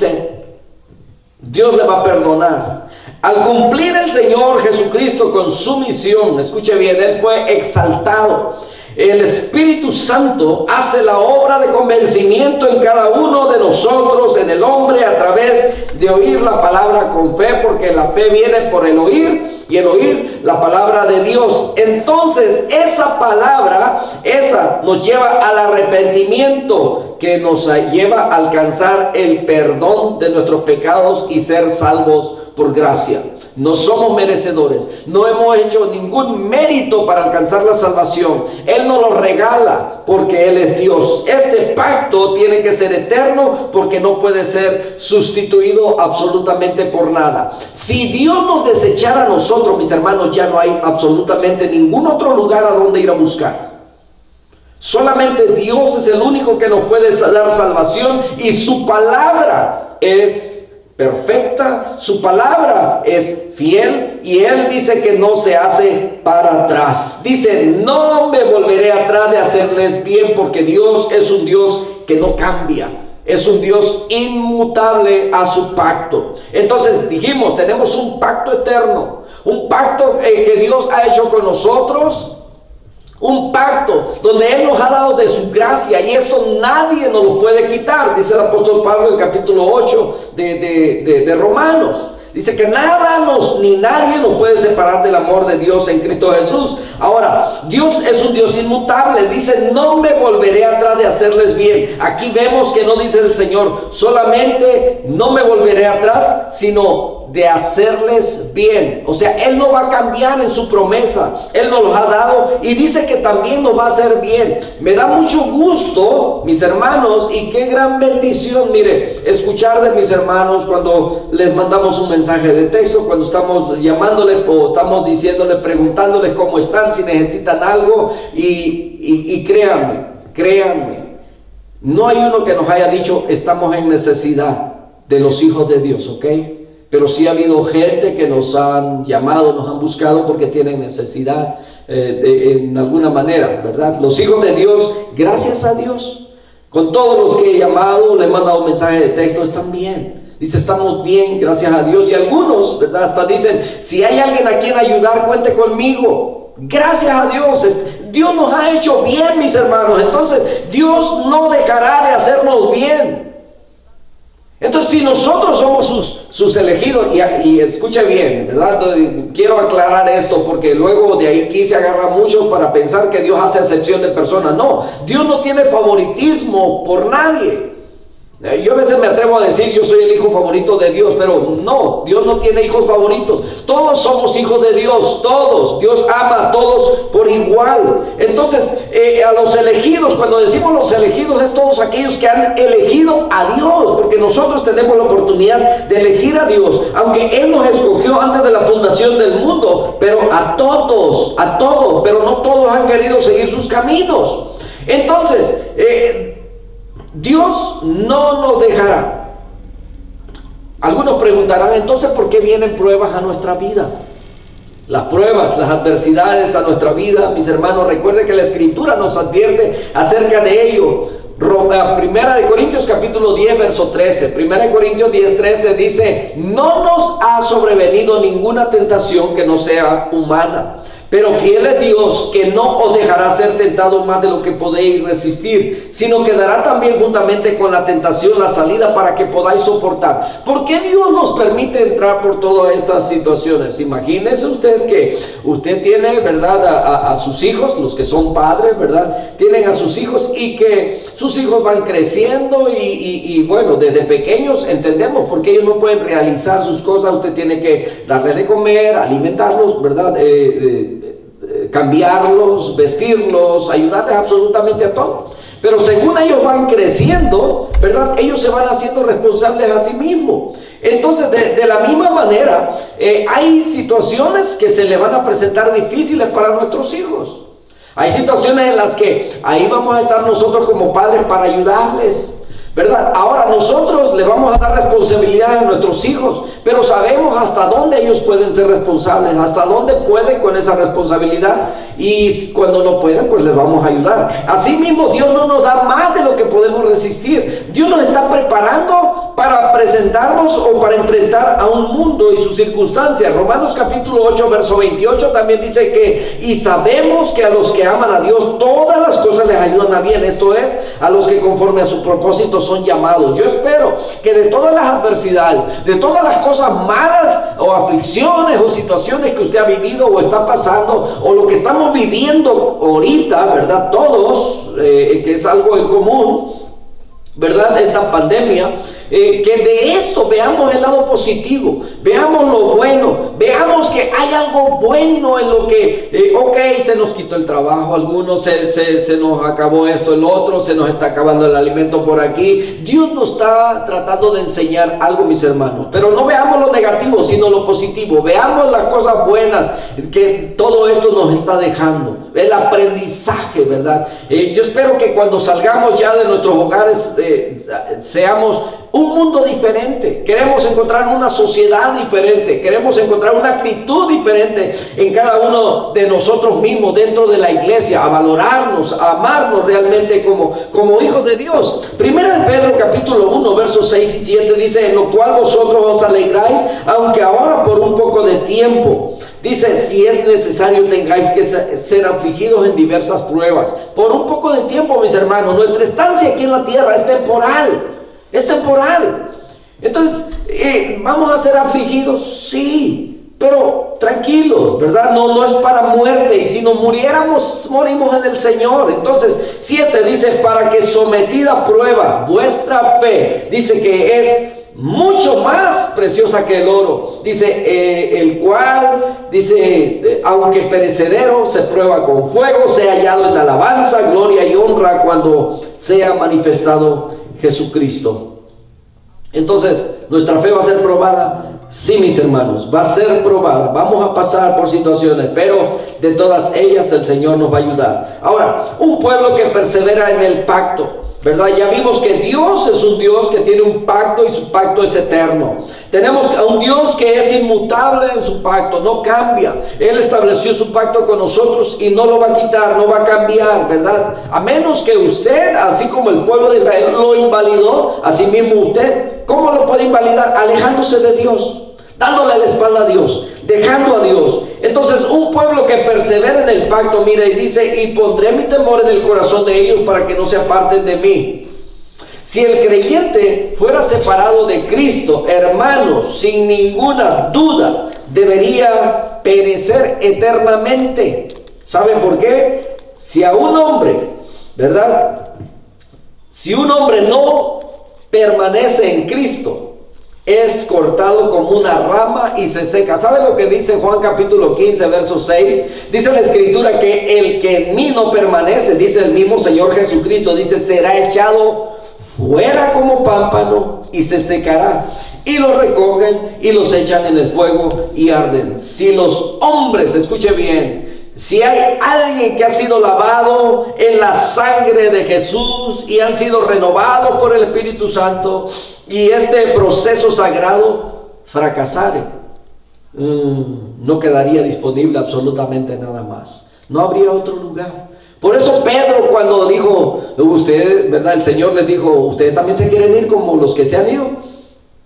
Dios le va a perdonar. Al cumplir el Señor Jesucristo con su misión, escuche bien, Él fue exaltado. El Espíritu Santo hace la obra de convencimiento en cada uno de nosotros, en el hombre, a través de oír la palabra con fe, porque la fe viene por el oír, y el oír la palabra de Dios. Entonces esa palabra, esa nos lleva al arrepentimiento, que nos lleva a alcanzar el perdón de nuestros pecados y ser salvos por gracia. No somos merecedores, no hemos hecho ningún mérito para alcanzar la salvación. Él nos lo regala porque Él es Dios. Este pacto tiene que ser eterno porque no puede ser sustituido absolutamente por nada. Si Dios nos desechara a nosotros, mis hermanos, ya no hay absolutamente ningún otro lugar a donde ir a buscar. Solamente Dios es el único que nos puede dar salvación, y su palabra es perfecta, su palabra es fiel, y Él dice que no se hace para atrás. Dice: no me volveré atrás de hacerles bien, porque Dios es un Dios que no cambia, es un Dios inmutable a su pacto. Entonces dijimos, tenemos un pacto eterno, un pacto que Dios ha hecho con nosotros, un pacto donde Él nos ha dado de su gracia, y esto nadie nos lo puede quitar. Dice el apóstol Pablo en el capítulo 8 de Romanos. Dice que nada ni nadie nos puede separar del amor de Dios en Cristo Jesús. Ahora, Dios es un Dios inmutable. Dice: no me volveré atrás de hacerles bien. Aquí vemos que no dice el Señor solamente no me volveré atrás, sino de hacerles bien. O sea, Él no va a cambiar en su promesa. Él nos los ha dado y dice que también nos va a hacer bien. Me da mucho gusto, mis hermanos, y qué gran bendición, mire, escuchar de mis hermanos cuando les mandamos un mensaje de texto, cuando estamos llamándole o estamos diciéndole, preguntándoles cómo están, si necesitan algo, y créanme, no hay uno que nos haya dicho estamos en necesidad de los hijos de Dios, ¿ok? Pero sí ha habido gente que nos han llamado, nos han buscado porque tienen necesidad en alguna manera, ¿verdad? Los hijos de Dios, gracias a Dios, con todos los que he llamado, le he mandado un mensaje de texto, están bien. Dice: estamos bien, gracias a Dios. Y algunos, ¿verdad?, hasta dicen: si hay alguien a quien ayudar, cuente conmigo. Gracias a Dios. Dios nos ha hecho bien, mis hermanos. Entonces Dios no dejará de hacernos bien. Entonces, si nosotros somos sus elegidos, y escuche bien, ¿verdad? Quiero aclarar esto porque luego de ahí aquí se agarra mucho para pensar que Dios hace excepción de personas. No, Dios no tiene favoritismo por nadie. Yo a veces me atrevo a decir yo soy el hijo favorito de Dios, pero no, Dios no tiene hijos favoritos. Todos somos hijos de Dios, todos. Dios ama a todos por igual. Entonces, a los elegidos, cuando decimos los elegidos, es todos aquellos que han elegido a Dios, porque nosotros tenemos la oportunidad de elegir a Dios, aunque Él nos escogió antes de la fundación del mundo, pero a todos, pero no todos han querido seguir sus caminos. Entonces, Dios no nos dejará. Algunos preguntarán: entonces, ¿por qué vienen pruebas a nuestra vida? Las pruebas, las adversidades a nuestra vida, mis hermanos, recuerden que la Escritura nos advierte acerca de ello. Primera de Corintios capítulo 10 verso 13. Primera de Corintios 10, 13 dice: no nos ha sobrevenido ninguna tentación que no sea humana, Pero fiel es Dios, que no os dejará ser tentado más de lo que podéis resistir, sino que dará también juntamente con la tentación la salida para que podáis soportar. ¿Por qué Dios nos permite entrar por todas estas situaciones? Imagínese usted que usted tiene, ¿verdad?, a sus hijos, los que son padres, ¿verdad?, tienen a sus hijos, y que sus hijos van creciendo y bueno, desde pequeños entendemos porque ellos no pueden realizar sus cosas. Usted tiene que darles de comer, alimentarlos, ¿verdad?, cambiarlos, vestirlos, ayudarles absolutamente a todo. Pero según ellos van creciendo, ¿verdad?, ellos se van haciendo responsables a sí mismos. Entonces, de la misma manera, hay situaciones que se le van a presentar difíciles para nuestros hijos. Hay situaciones en las que ahí vamos a estar nosotros como padres para ayudarles, ¿verdad? Ahora nosotros le vamos a dar responsabilidad a nuestros hijos, pero sabemos hasta dónde ellos pueden ser responsables, hasta dónde pueden con esa responsabilidad, y cuando no pueden, pues les vamos a ayudar. Asimismo, Dios no nos da más de lo que podemos resistir. Dios nos está preparando para presentarnos o para enfrentar a un mundo y sus circunstancias. Romanos capítulo 8, verso 28 también dice que, y sabemos que a los que aman a Dios, todas las cosas les ayudan a bien. Esto es, a los que conforme a su propósito son llamados. Yo espero que de todas las adversidades, de todas las cosas malas o aflicciones o situaciones que usted ha vivido o está pasando, o lo que estamos viviendo ahorita, ¿verdad?, todos, que es algo en común, ¿verdad?, esta pandemia, que de esto veamos el lado positivo, veamos lo bueno, veamos que hay algo bueno en lo que, ok, se nos quitó el trabajo, algunos se nos acabó esto, el otro, se nos está acabando el alimento por aquí. Dios nos está tratando de enseñar algo, mis hermanos, pero no veamos lo negativo, sino lo positivo. Veamos las cosas buenas que todo esto nos está dejando, el aprendizaje, ¿verdad? Yo espero que cuando salgamos ya de nuestros hogares, seamos un mundo diferente. Queremos encontrar una sociedad diferente, queremos encontrar una actitud diferente en cada uno de nosotros mismos dentro de la iglesia, a valorarnos, a amarnos realmente como hijos de Dios. Primera de Pedro capítulo 1 versos 6 y 7 dice: en lo cual vosotros os alegráis, aunque ahora por un poco de tiempo. Dice, si es necesario tengáis que ser afligidos en diversas pruebas. Por un poco de tiempo, mis hermanos. Nuestra estancia aquí en la tierra es temporal. Es temporal. Entonces, ¿vamos a ser afligidos? Sí, pero tranquilos, ¿verdad? No es para muerte. Y si nos muriéramos, morimos en el Señor. Entonces, 7 dice, para que sometida a prueba vuestra fe, dice que es mucho más preciosa que el oro. Dice, el cual, dice, aunque perecedero, se prueba con fuego, sea hallado en alabanza, gloria y honra cuando sea manifestado Jesucristo. Entonces, ¿nuestra fe va a ser probada? Sí, mis hermanos, va a ser probada. Vamos a pasar por situaciones, pero de todas ellas el Señor nos va a ayudar. Ahora, un pueblo que persevera en el pacto, ¿verdad? Ya vimos que Dios es un Dios que tiene un pacto y su pacto es eterno. Tenemos a un Dios que es inmutable en su pacto, no cambia. Él estableció su pacto con nosotros y no lo va a quitar, no va a cambiar, ¿verdad? A menos que usted, así como el pueblo de Israel lo invalidó, así mismo usted, ¿cómo lo puede invalidar? Alejándose de Dios, dándole la espalda a Dios, dejando a Dios. Entonces, un pueblo que persevera en el pacto, mira, y dice, y pondré mi temor en el corazón de ellos para que no se aparten de mí. Si el creyente fuera separado de Cristo, hermanos, sin ninguna duda, debería perecer eternamente. ¿Saben por qué? Si a un hombre, ¿verdad? Si un hombre no permanece en Cristo, es cortado como una rama y se seca. ¿Sabe lo que dice Juan capítulo 15, verso 6? Dice la escritura que el que en mí no permanece, dice el mismo Señor Jesucristo, dice, será echado fuera como pámpano y se secará. Y los recogen y los echan en el fuego y arden. Si los hombres, escuche bien, si hay alguien que ha sido lavado en la sangre de Jesús y han sido renovados por el Espíritu Santo, y este proceso sagrado fracasare, no quedaría disponible absolutamente nada más. No habría otro lugar. Por eso Pedro, cuando dijo, usted, ¿verdad? El Señor les dijo, ¿ustedes también se quieren ir como los que se han ido?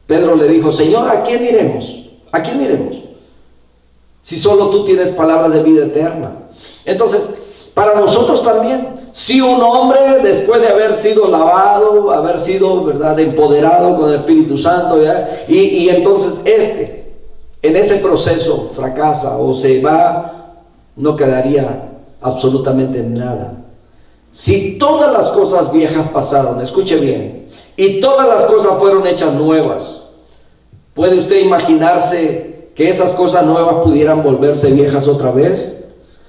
Pedro le dijo, Señor, ¿a quién iremos? ¿A quién iremos? Si solo tú tienes palabra de vida eterna. Entonces, para nosotros también, si un hombre después de haber sido lavado, haber sido, ¿verdad?, empoderado con el Espíritu Santo, ¿ya?, y entonces en ese proceso fracasa o se va, no quedaría absolutamente nada. Si todas las cosas viejas pasaron, escuche bien, y todas las cosas fueron hechas nuevas, ¿puede usted imaginarse que esas cosas nuevas pudieran volverse viejas otra vez?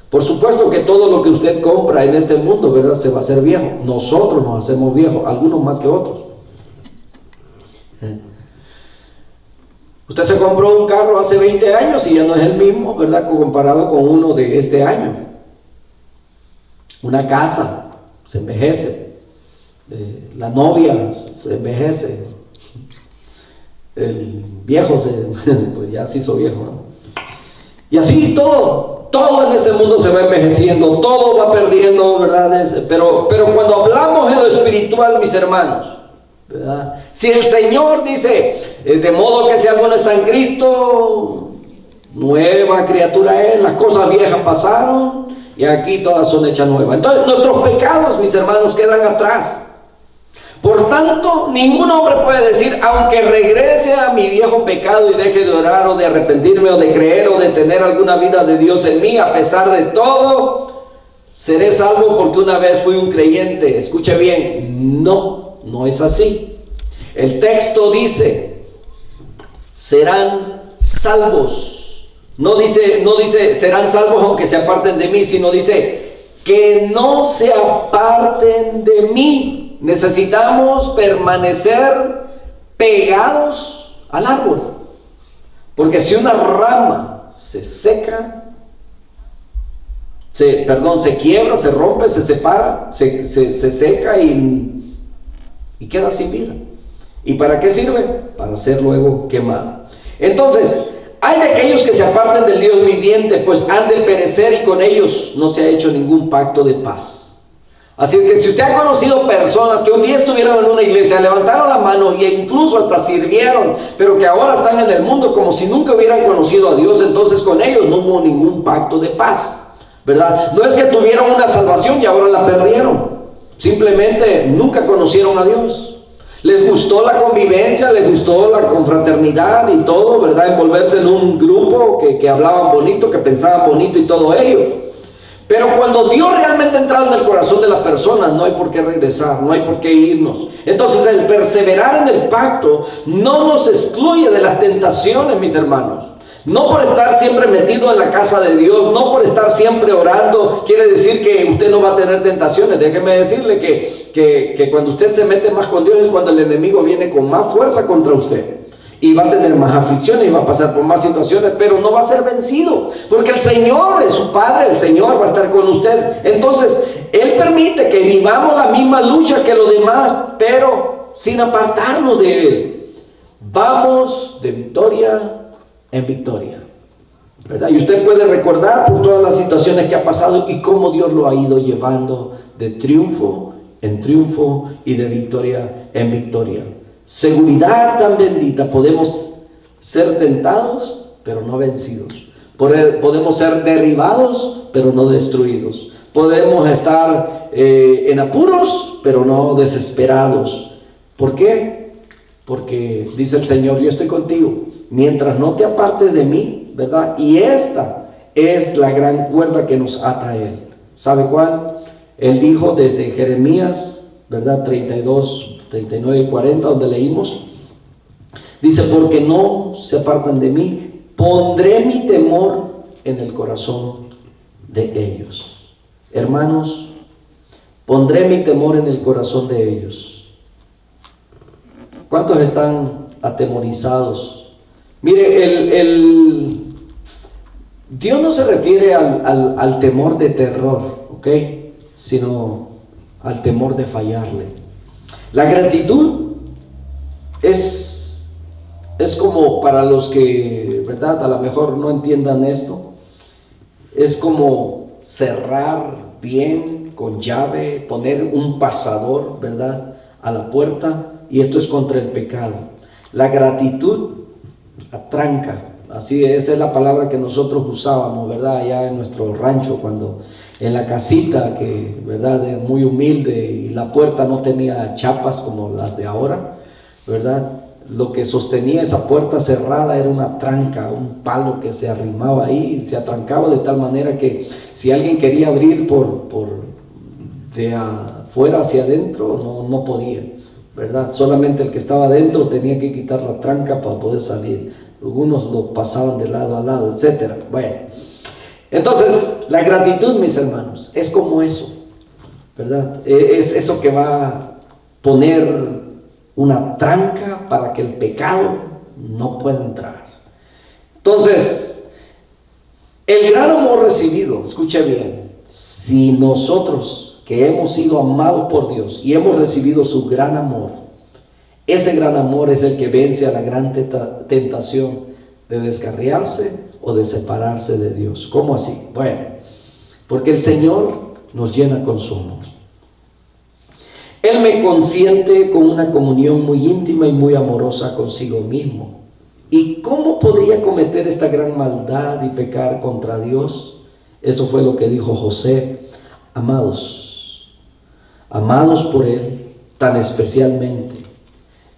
Por supuesto que todo lo que usted compra en este mundo, ¿verdad?, se va a hacer viejo. Nosotros nos hacemos viejos, algunos más que otros. Usted se compró un carro hace 20 años y ya no es el mismo, ¿verdad?, comparado con uno de este año. Una casa se envejece, la novia se envejece, el viejo pues ya se hizo viejo, ¿no? Y así todo en este mundo se va envejeciendo, todo va perdiendo, ¿verdad? Pero cuando hablamos en lo espiritual, mis hermanos, ¿verdad?, si el Señor dice, de modo que si alguno está en Cristo, nueva criatura es, las cosas viejas pasaron y aquí todas son hechas nuevas. Entonces nuestros pecados, mis hermanos, quedan atrás. Por tanto, ningún hombre puede decir, aunque regrese a mi viejo pecado y deje de orar o de arrepentirme o de creer o de tener alguna vida de Dios en mí, a pesar de todo, seré salvo porque una vez fui un creyente. Escuche bien, no es así. El texto dice, serán salvos. No dice serán salvos aunque se aparten de mí, sino dice que no se aparten de mí. Necesitamos permanecer pegados al árbol, porque si una rama se seca, se quiebra, se rompe, se separa, se seca y queda sin vida. ¿Y para qué sirve? Para ser luego quemado. Entonces, hay de aquellos que se aparten del Dios viviente, pues han de perecer y con ellos no se ha hecho ningún pacto de paz. Así es que si usted ha conocido personas que un día estuvieron en una iglesia, levantaron la mano e incluso hasta sirvieron, pero que ahora están en el mundo como si nunca hubieran conocido a Dios, entonces con ellos no hubo ningún pacto de paz, ¿verdad? No es que tuvieron una salvación y ahora la perdieron, simplemente nunca conocieron a Dios. Les gustó la convivencia, les gustó la confraternidad y todo, ¿verdad? Envolverse en un grupo que hablaban bonito, que pensaban bonito y todo ello. Pero cuando Dios realmente ha entrado en el corazón de la persona, no hay por qué regresar, no hay por qué irnos. Entonces el perseverar en el pacto no nos excluye de las tentaciones, mis hermanos. No por estar siempre metido en la casa de Dios, no por estar siempre orando, quiere decir que usted no va a tener tentaciones. Déjeme decirle que cuando usted se mete más con Dios es cuando el enemigo viene con más fuerza contra usted. Y va a tener más aflicciones y va a pasar por más situaciones, pero no va a ser vencido, porque el Señor es su Padre, el Señor va a estar con usted. Entonces, Él permite que vivamos la misma lucha que los demás, pero sin apartarnos de Él. Vamos de victoria en victoria, ¿verdad? Y usted puede recordar por todas las situaciones que ha pasado y cómo Dios lo ha ido llevando de triunfo en triunfo y de victoria en victoria. Seguridad tan bendita, podemos ser tentados, pero no vencidos. Podemos ser derribados, pero no destruidos. Podemos estar en apuros, pero no desesperados. ¿Por qué? Porque dice el Señor, yo estoy contigo, mientras no te apartes de mí, ¿verdad? Y esta es la gran cuerda que nos ata a Él. ¿Sabe cuál? Él dijo desde Jeremías, ¿verdad? 32, 39 y 40, donde leímos, dice, porque no se apartan de mí, pondré mi temor en el corazón de ellos. Hermanos, pondré mi temor en el corazón de ellos. ¿Cuántos están atemorizados? Mire, Dios no se refiere al temor de terror, ¿ok? Sino al temor de fallarle. La gratitud es como, para los que, ¿verdad?, a lo mejor no entiendan esto, es como cerrar bien con llave, poner un pasador, ¿verdad?, a la puerta, y esto es contra el pecado. La gratitud atranca así esa es la palabra que nosotros usábamos, ¿verdad? Allá en nuestro rancho, cuando en la casita, que, ¿verdad? Muy humilde, y la puerta no tenía chapas como las de ahora, ¿verdad? Lo que sostenía esa puerta cerrada era una tranca, un palo que se arrimaba ahí, se atrancaba de tal manera que si alguien quería abrir de afuera hacia adentro, no podía, ¿verdad? Solamente el que estaba adentro tenía que quitar la tranca para poder salir. Algunos lo pasaban de lado a lado, etcétera. Bueno, entonces la gratitud, mis hermanos, es como eso, ¿verdad? Es eso que va a poner una tranca para que el pecado no pueda entrar. Entonces, el gran amor recibido, escuche bien, si nosotros que hemos sido amados por Dios y hemos recibido su gran amor, ese gran amor es el que vence a la gran tentación de descarriarse o de separarse de Dios. ¿Cómo así? Bueno, porque el Señor nos llena con su amor. Él me consiente con una comunión muy íntima y muy amorosa consigo mismo. ¿Y cómo podría cometer esta gran maldad y pecar contra Dios? Eso fue lo que dijo José. Amados por Él tan especialmente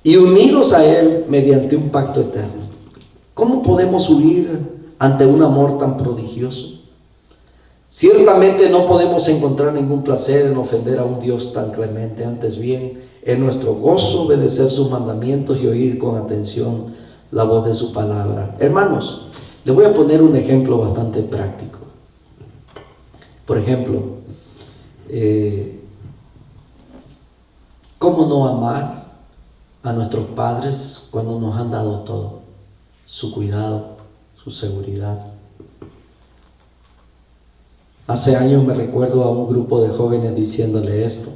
y unidos a Él mediante un pacto eterno. ¿Cómo podemos huir ante un amor tan prodigioso? Ciertamente no podemos encontrar ningún placer en ofender a un Dios tan clemente, antes bien, es nuestro gozo obedecer sus mandamientos y oír con atención la voz de su palabra. Hermanos, le voy a poner un ejemplo bastante práctico. Por ejemplo, ¿cómo no amar a nuestros padres cuando nos han dado todo? Su cuidado, su seguridad. Hace años me recuerdo a un grupo de jóvenes diciéndole esto.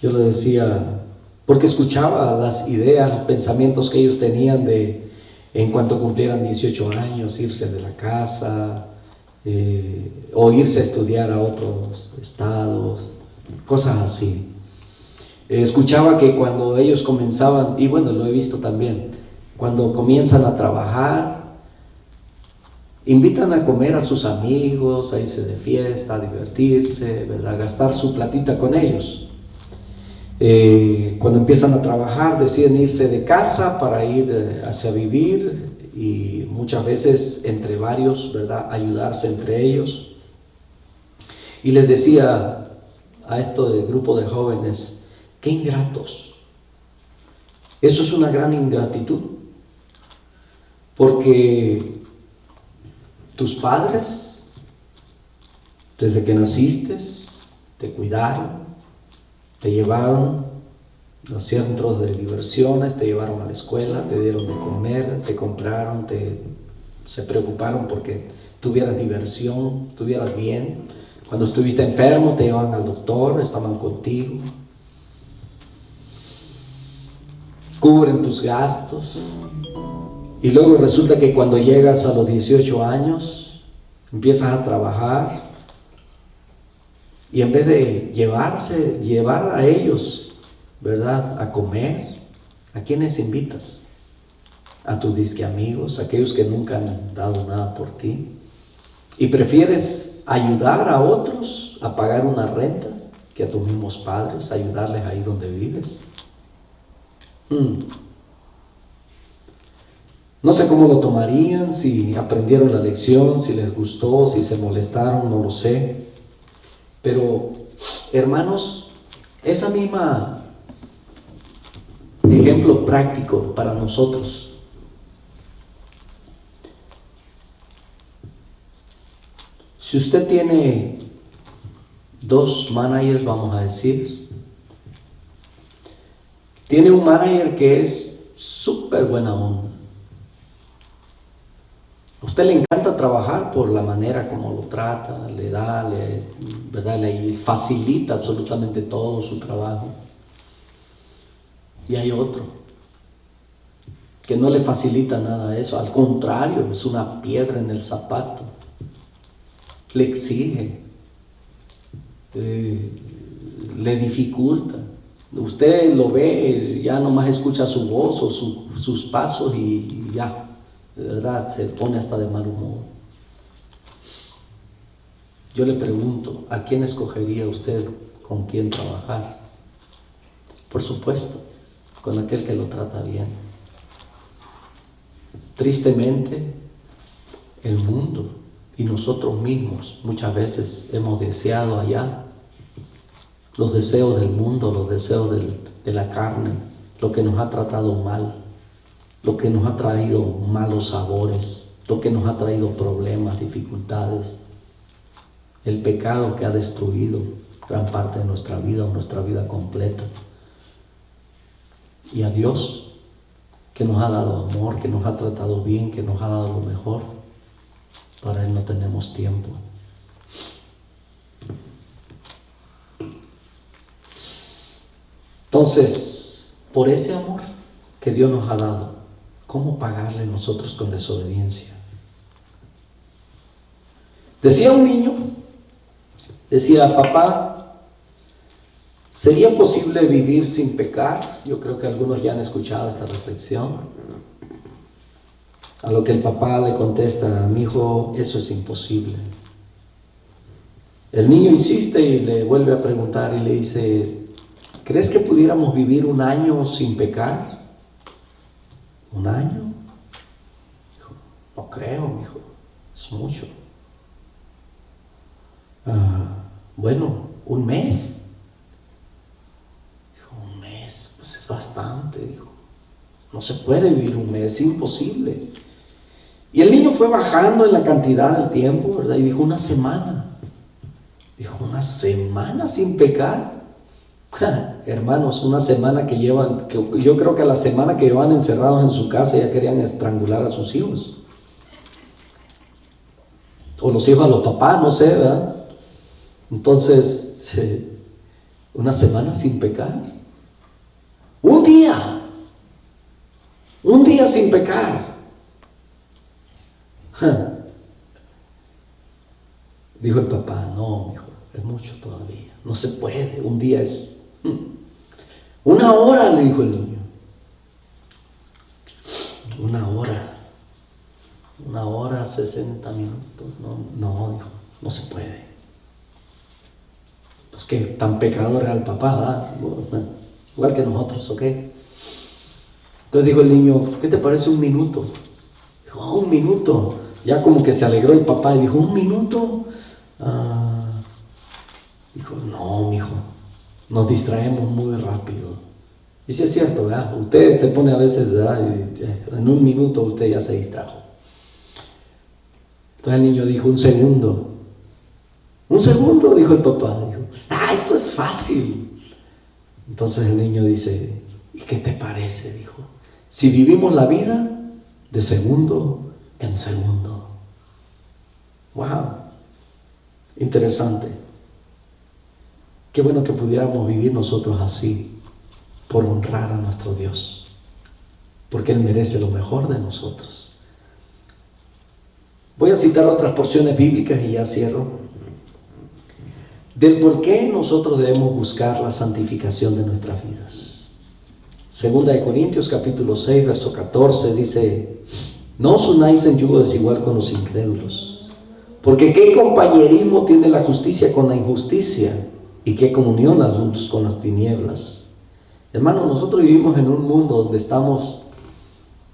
Yo le decía, porque escuchaba las ideas, los pensamientos que ellos tenían de, en cuanto cumplieran 18 años, irse de la casa, o irse a estudiar a otros estados, cosas así. Escuchaba que cuando ellos comenzaban, y bueno, lo he visto también, cuando comienzan a trabajar, invitan a comer a sus amigos, a irse de fiesta, a divertirse, ¿verdad? A gastar su platita con ellos. Cuando empiezan a trabajar, deciden irse de casa para ir hacia vivir, y muchas veces entre varios, ¿verdad? Ayudarse entre ellos. Y les decía a este grupo de jóvenes, qué ingratos. Eso es una gran ingratitud, porque tus padres, desde que naciste, te cuidaron, te llevaron a los centros de diversiones, te llevaron a la escuela, te dieron de comer, te compraron, se preocuparon porque tuvieras diversión, estuvieras bien. Cuando estuviste enfermo, te llevaban al doctor, estaban contigo. Cubren tus gastos. Y luego resulta que cuando llegas a los 18 años, empiezas a trabajar, y en vez de llevar a ellos, ¿verdad?, a comer, ¿a quiénes invitas? A tus disque amigos, aquellos que nunca han dado nada por ti. Y prefieres ayudar a otros a pagar una renta que a tus mismos padres, ayudarles ahí donde vives. No sé cómo lo tomarían, si aprendieron la lección, si les gustó, si se molestaron, no lo sé. Pero, hermanos, esa misma ejemplo práctico para nosotros. Si usted tiene 2 managers, vamos a decir, tiene un manager que es súper buena onda. A usted le encanta trabajar por la manera como lo trata, ¿verdad? Le facilita absolutamente todo su trabajo. Y hay otro que no le facilita nada eso, al contrario, es una piedra en el zapato. Le exige, le dificulta, Usted lo ve, ya nomás escucha su voz o sus pasos y ya, de verdad, se pone hasta de mal humor. Yo le pregunto, ¿a quién escogería usted con quién trabajar? Por supuesto, con aquel que lo trata bien. Tristemente, el mundo y nosotros mismos muchas veces hemos deseado allá los deseos del mundo, los deseos de la carne, lo que nos ha tratado mal, lo que nos ha traído malos sabores, lo que nos ha traído problemas, dificultades, el pecado que ha destruido gran parte de nuestra vida completa. Y a Dios, que nos ha dado amor, que nos ha tratado bien, que nos ha dado lo mejor, para Él no tenemos tiempo. Entonces, por ese amor que Dios nos ha dado, ¿cómo pagarle nosotros con desobediencia? Decía un niño, decía, papá, ¿sería posible vivir sin pecar? Yo creo que algunos ya han escuchado esta reflexión. A lo que el papá le contesta, mi hijo, eso es imposible. El niño insiste y le vuelve a preguntar y le dice, ¿crees que pudiéramos vivir 1 año sin pecar? ¿1 año? Dijo, no creo, mijo, es mucho. Bueno, 1 mes. Dijo, 1 mes, pues es bastante, dijo. No se puede vivir 1 mes, es imposible. Y el niño fue bajando en la cantidad del tiempo, ¿verdad? Y dijo, 1 semana. Dijo, 1 semana sin pecar. Hermanos, 1 semana que llevan, yo creo que a la semana que llevan encerrados en su casa ya querían estrangular a sus hijos. O los hijos a los papás, no sé, ¿verdad? Entonces, 1 semana sin pecar. Un día sin pecar. Dijo el papá, no, hijo, es mucho todavía, no se puede, 1 día es 1 hora, le dijo el niño. 1 hora, 60 minutos, no, dijo, no se puede. Pues que tan pecador era el papá, ¿verdad? Igual que nosotros, ¿ok? Entonces dijo el niño, ¿qué te parece 1 minuto? Dijo, 1 minuto. Ya como que se alegró el papá y dijo, 1 minuto. Dijo, no, mijo, nos distraemos muy rápido. Y sí es cierto, ¿verdad? Usted se pone a veces, ¿verdad? Y en 1 minuto usted ya se distrajo. Entonces el niño dijo, 1 segundo. 1 segundo, dijo el papá. Dijo, eso es fácil. Entonces el niño dice, ¿y qué te parece? Dijo, si vivimos la vida de segundo en segundo. Wow, interesante. Qué bueno que pudiéramos vivir nosotros así, por honrar a nuestro Dios, porque Él merece lo mejor de nosotros. Voy a citar otras porciones bíblicas y ya cierro. Del por qué nosotros debemos buscar la santificación de nuestras vidas. 2 de Corintios capítulo 6, verso 14 dice, no os unáis en yugo desigual con los incrédulos, porque qué compañerismo tiene la justicia con la injusticia, y qué comunión la luz con las tinieblas. Hermanos, nosotros vivimos en un mundo donde estamos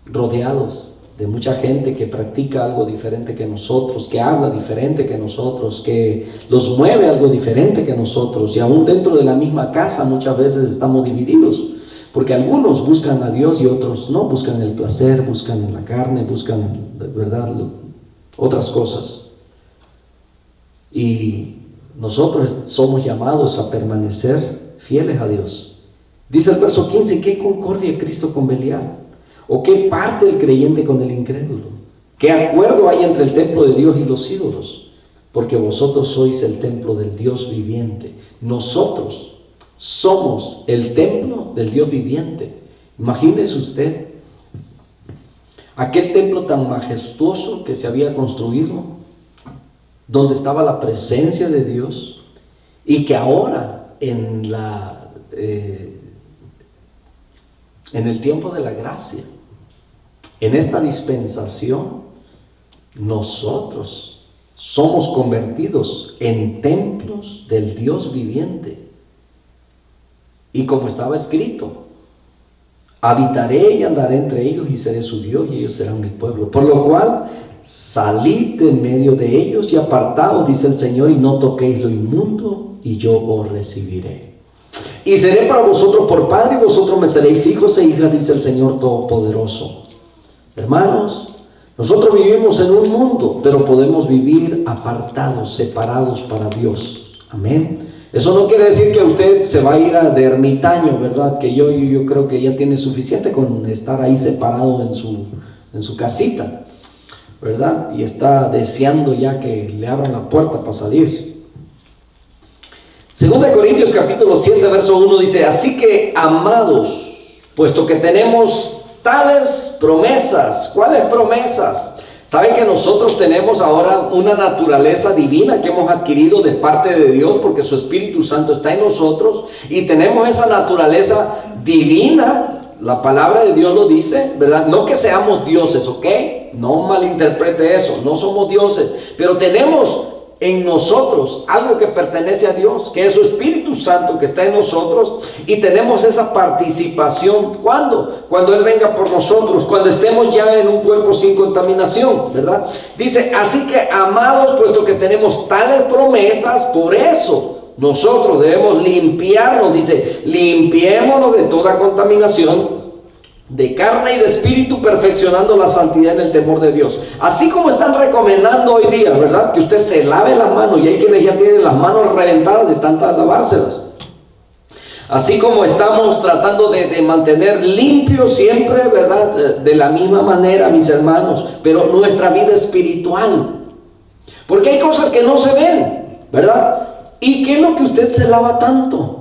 rodeados de mucha gente que practica algo diferente que nosotros, que habla diferente que nosotros, que los mueve algo diferente que nosotros, y aún dentro de la misma casa muchas veces estamos divididos, porque algunos buscan a Dios y otros no, buscan el placer, buscan la carne, buscan, ¿verdad?, otras cosas. Y nosotros somos llamados a permanecer fieles a Dios. Dice el verso 15, ¿qué concordia Cristo con Belial? ¿O qué parte el creyente con el incrédulo? ¿Qué acuerdo hay entre el templo de Dios y los ídolos? Porque vosotros sois el templo del Dios viviente. Nosotros somos el templo del Dios viviente. Imagínese usted aquel templo tan majestuoso que se había construido, donde estaba la presencia de Dios, y que ahora en la en el tiempo de la gracia, en esta dispensación, nosotros somos convertidos en templos del Dios viviente. Y como estaba escrito, habitaré y andaré entre ellos y seré su Dios y ellos serán mi pueblo. Por lo cual, salid de en medio de ellos y apartaos, dice el Señor, y no toquéis lo inmundo, y yo os recibiré. Y seré para vosotros por padre, y vosotros me seréis hijos e hijas, dice el Señor Todopoderoso. Hermanos, nosotros vivimos en un mundo, pero podemos vivir apartados, separados para Dios. Amén. Eso no quiere decir que usted se va a ir de ermitaño, ¿verdad? Que yo creo que ya tiene suficiente con estar ahí separado en su casita, ¿verdad? Y está deseando ya que le abran la puerta para salir. 2 Corintios capítulo 7, verso 1 dice: así que, amados, puesto que tenemos tales promesas. ¿Cuáles promesas? ¿Saben que nosotros tenemos ahora una naturaleza divina que hemos adquirido de parte de Dios porque su Espíritu Santo está en nosotros? Y tenemos esa naturaleza divina, la palabra de Dios lo dice, ¿verdad? No que seamos dioses, ¿ok? No malinterprete eso, no somos dioses, pero tenemos en nosotros algo que pertenece a Dios, que es su Espíritu Santo que está en nosotros, y tenemos esa participación. ¿Cuándo? Cuando Él venga por nosotros, cuando estemos ya en un cuerpo sin contaminación, ¿verdad? Dice: así que, amados, puesto que tenemos tales promesas, por eso nosotros debemos limpiarnos. Dice: limpiémonos de toda contaminación de carne y de espíritu, perfeccionando la santidad en el temor de Dios. Así como están recomendando hoy día, ¿verdad?, que usted se lave las manos, y hay quienes ya tienen las manos reventadas de tantas lavárselas. Así como estamos tratando de mantener limpio siempre, ¿verdad?, de la misma manera, mis hermanos, pero nuestra vida espiritual. Porque hay cosas que no se ven, ¿verdad? ¿Y qué es lo que usted se lava tanto?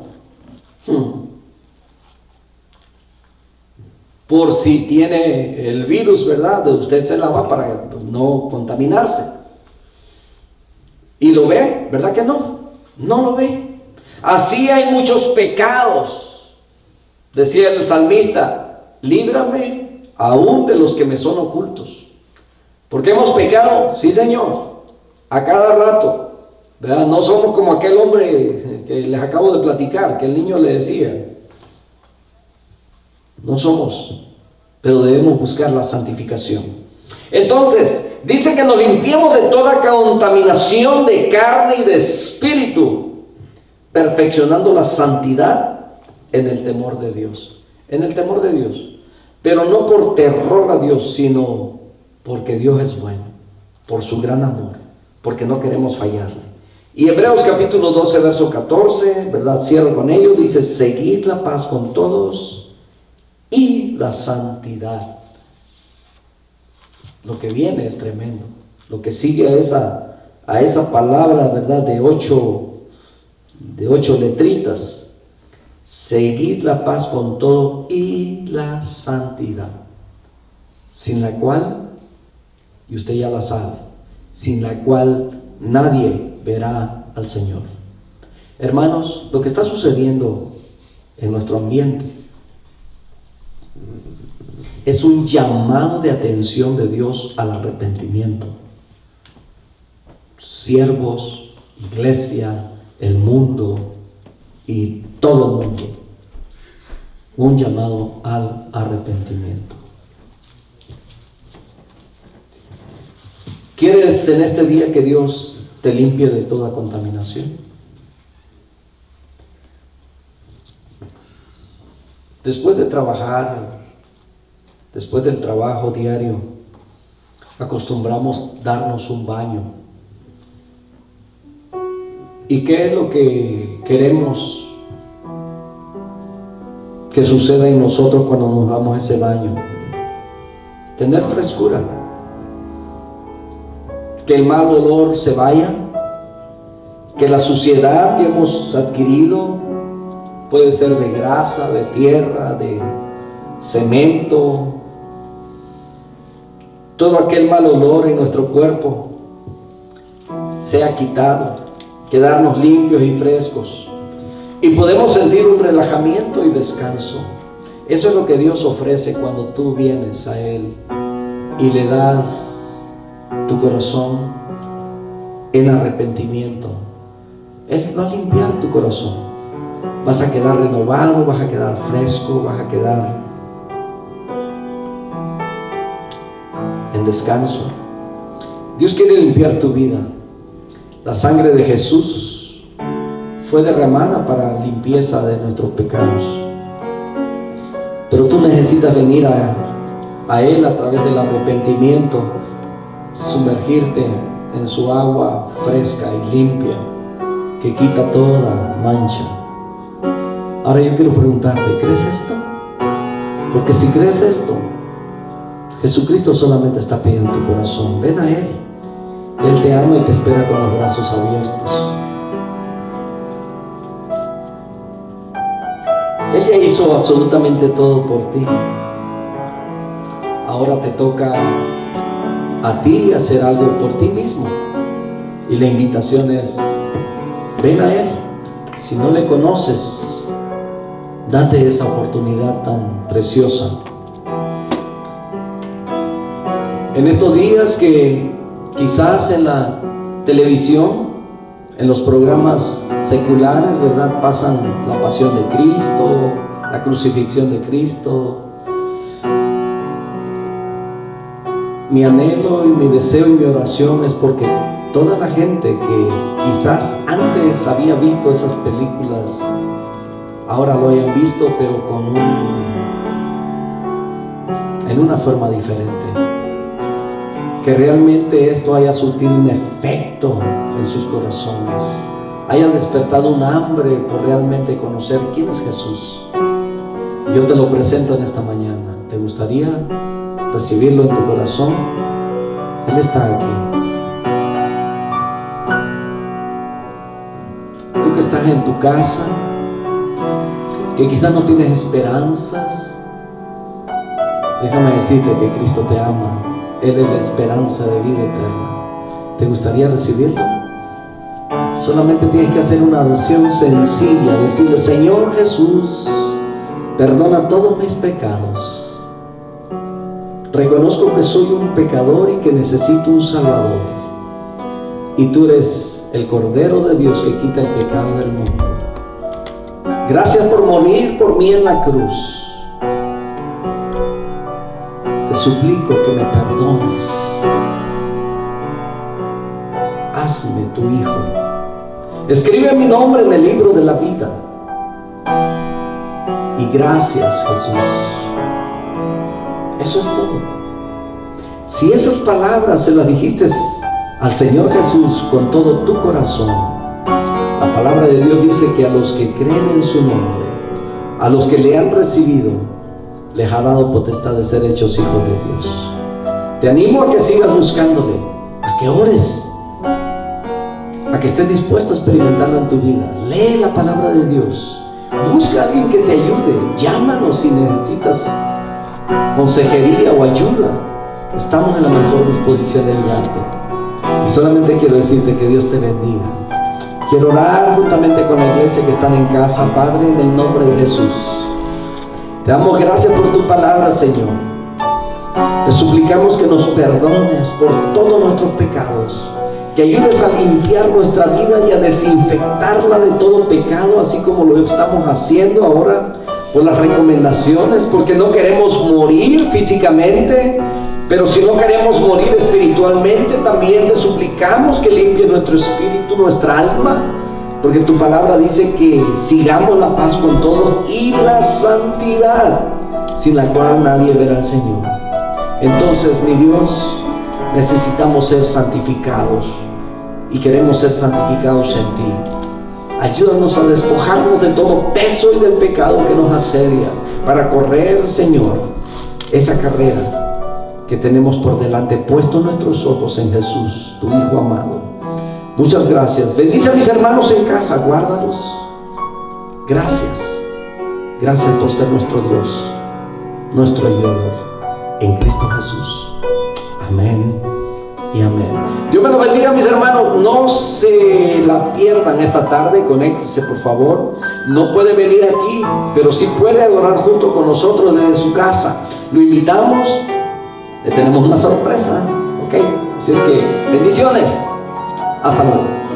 Por si tiene el virus, ¿verdad? Usted se lava para no contaminarse. Y lo ve, ¿verdad que no? No lo ve. Así hay muchos pecados. Decía el salmista: líbrame aún de los que me son ocultos. Porque hemos pecado, sí, Señor, a cada rato, ¿verdad? No somos como aquel hombre que les acabo de platicar, que el niño le decía. No somos, pero debemos buscar la santificación. Entonces, dice que nos limpiemos de toda contaminación de carne y de espíritu, perfeccionando la santidad en el temor de Dios. En el temor de Dios. Pero no por terror a Dios, sino porque Dios es bueno, por su gran amor, porque no queremos fallarle. Y Hebreos capítulo 12, verso 14, ¿verdad? Cierro con ello. Dice: seguid la paz con todos y la santidad. Lo que viene es tremendo. Lo que sigue a esa palabra, ¿verdad?, de ocho letritas. Seguid la paz con todo y la santidad, sin la cual, y usted ya la sabe, sin la cual nadie verá al Señor. Hermanos, lo que está sucediendo en nuestro ambiente es un llamado de atención de Dios al arrepentimiento. Siervos, iglesia, el mundo y todo el mundo. Un llamado al arrepentimiento. ¿Quieres en este día que Dios te limpie de toda contaminación? Después de trabajar, después del trabajo diario, acostumbramos darnos un baño. ¿Y qué es lo que queremos que suceda en nosotros cuando nos damos ese baño? Tener frescura, que el mal olor se vaya, que la suciedad que hemos adquirido, puede ser de grasa, de tierra, de cemento, todo aquel mal olor en nuestro cuerpo sea quitado, quedarnos limpios y frescos, y podemos sentir un relajamiento y descanso. Eso es lo que Dios ofrece cuando tú vienes a Él y le das tu corazón en arrepentimiento. Él va a limpiar tu corazón. Vas a quedar renovado, vas a quedar fresco, vas a quedar en descanso. Dios quiere limpiar tu vida. La sangre de Jesús fue derramada para limpieza de nuestros pecados. Pero tú necesitas venir a Él a través del arrepentimiento, sumergirte en su agua fresca y limpia que quita toda mancha. Ahora yo quiero preguntarte, ¿crees esto? Porque si crees esto, Jesucristo solamente está pidiendo tu corazón. Ven a Él. Él te ama y te espera con los brazos abiertos. Él ya hizo absolutamente todo por ti. Ahora te toca a ti hacer algo por ti mismo. Y la invitación es, ven a Él. Si no le conoces, date esa oportunidad tan preciosa. En estos días que quizás en la televisión, en los programas seculares, ¿verdad?, pasan la pasión de Cristo, la crucifixión de Cristo. Mi anhelo y mi deseo y mi oración es porque toda la gente que quizás antes había visto esas películas, ahora lo hayan visto, pero en una forma diferente. Que realmente esto haya surtido un efecto en sus corazones, haya despertado un hambre por realmente conocer quién es Jesús. Yo te lo presento en esta mañana. ¿Te gustaría recibirlo en tu corazón? Él está aquí. Tú que estás en tu casa, que quizás no tienes esperanzas, déjame decirte que Cristo te ama. Él es la esperanza de vida eterna. ¿Te gustaría recibirlo? Solamente tienes que hacer una oración sencilla, decirle: Señor Jesús, perdona todos mis pecados. Reconozco que soy un pecador y que necesito un Salvador. Y tú eres el Cordero de Dios que quita el pecado del mundo. Gracias por morir por mí en la cruz. Te suplico que me perdones. Hazme tu hijo. Escribe mi nombre en el libro de la vida. Y gracias, Jesús. Eso es todo. Si esas palabras se las dijiste al Señor Jesús con todo tu corazón, la palabra de Dios dice que a los que creen en su nombre, a los que le han recibido, les ha dado potestad de ser hechos hijos de Dios. Te animo a que sigas buscándole, a que ores, a que estés dispuesto a experimentarla en tu vida. Lee la palabra de Dios. Busca a alguien que te ayude. Llámanos si necesitas consejería o ayuda. Estamos en la mejor disposición de ayudarte. Y solamente quiero decirte que Dios te bendiga. Quiero orar juntamente con la iglesia que están en casa. Padre, en el nombre de Jesús, te damos gracias por tu palabra, Señor. Te suplicamos que nos perdones por todos nuestros pecados, que ayudes a limpiar nuestra vida y a desinfectarla de todo pecado, así como lo estamos haciendo ahora por las recomendaciones, porque no queremos morir físicamente, pero si no queremos morir espiritualmente, también te suplicamos que limpie nuestro espíritu, nuestra alma, porque tu palabra dice que sigamos la paz con todos y la santidad, sin la cual nadie verá al Señor. Entonces, mi Dios, necesitamos ser santificados y queremos ser santificados en ti. Ayúdanos a despojarnos de todo peso y del pecado que nos asedia, para correr, Señor, esa carrera que tenemos por delante, puesto nuestros ojos en Jesús, tu Hijo amado. Muchas gracias. Bendice a mis hermanos en casa, guárdalos. Gracias. Gracias por ser nuestro Dios, nuestro ayudador, en Cristo Jesús. Amén y amén. Dios me lo bendiga, mis hermanos. No se la pierdan esta tarde. Conéctese, por favor. No puede venir aquí, pero sí puede adorar junto con nosotros desde su casa. Lo invitamos. Le tenemos una sorpresa. Ok, así es que bendiciones. Hasta luego.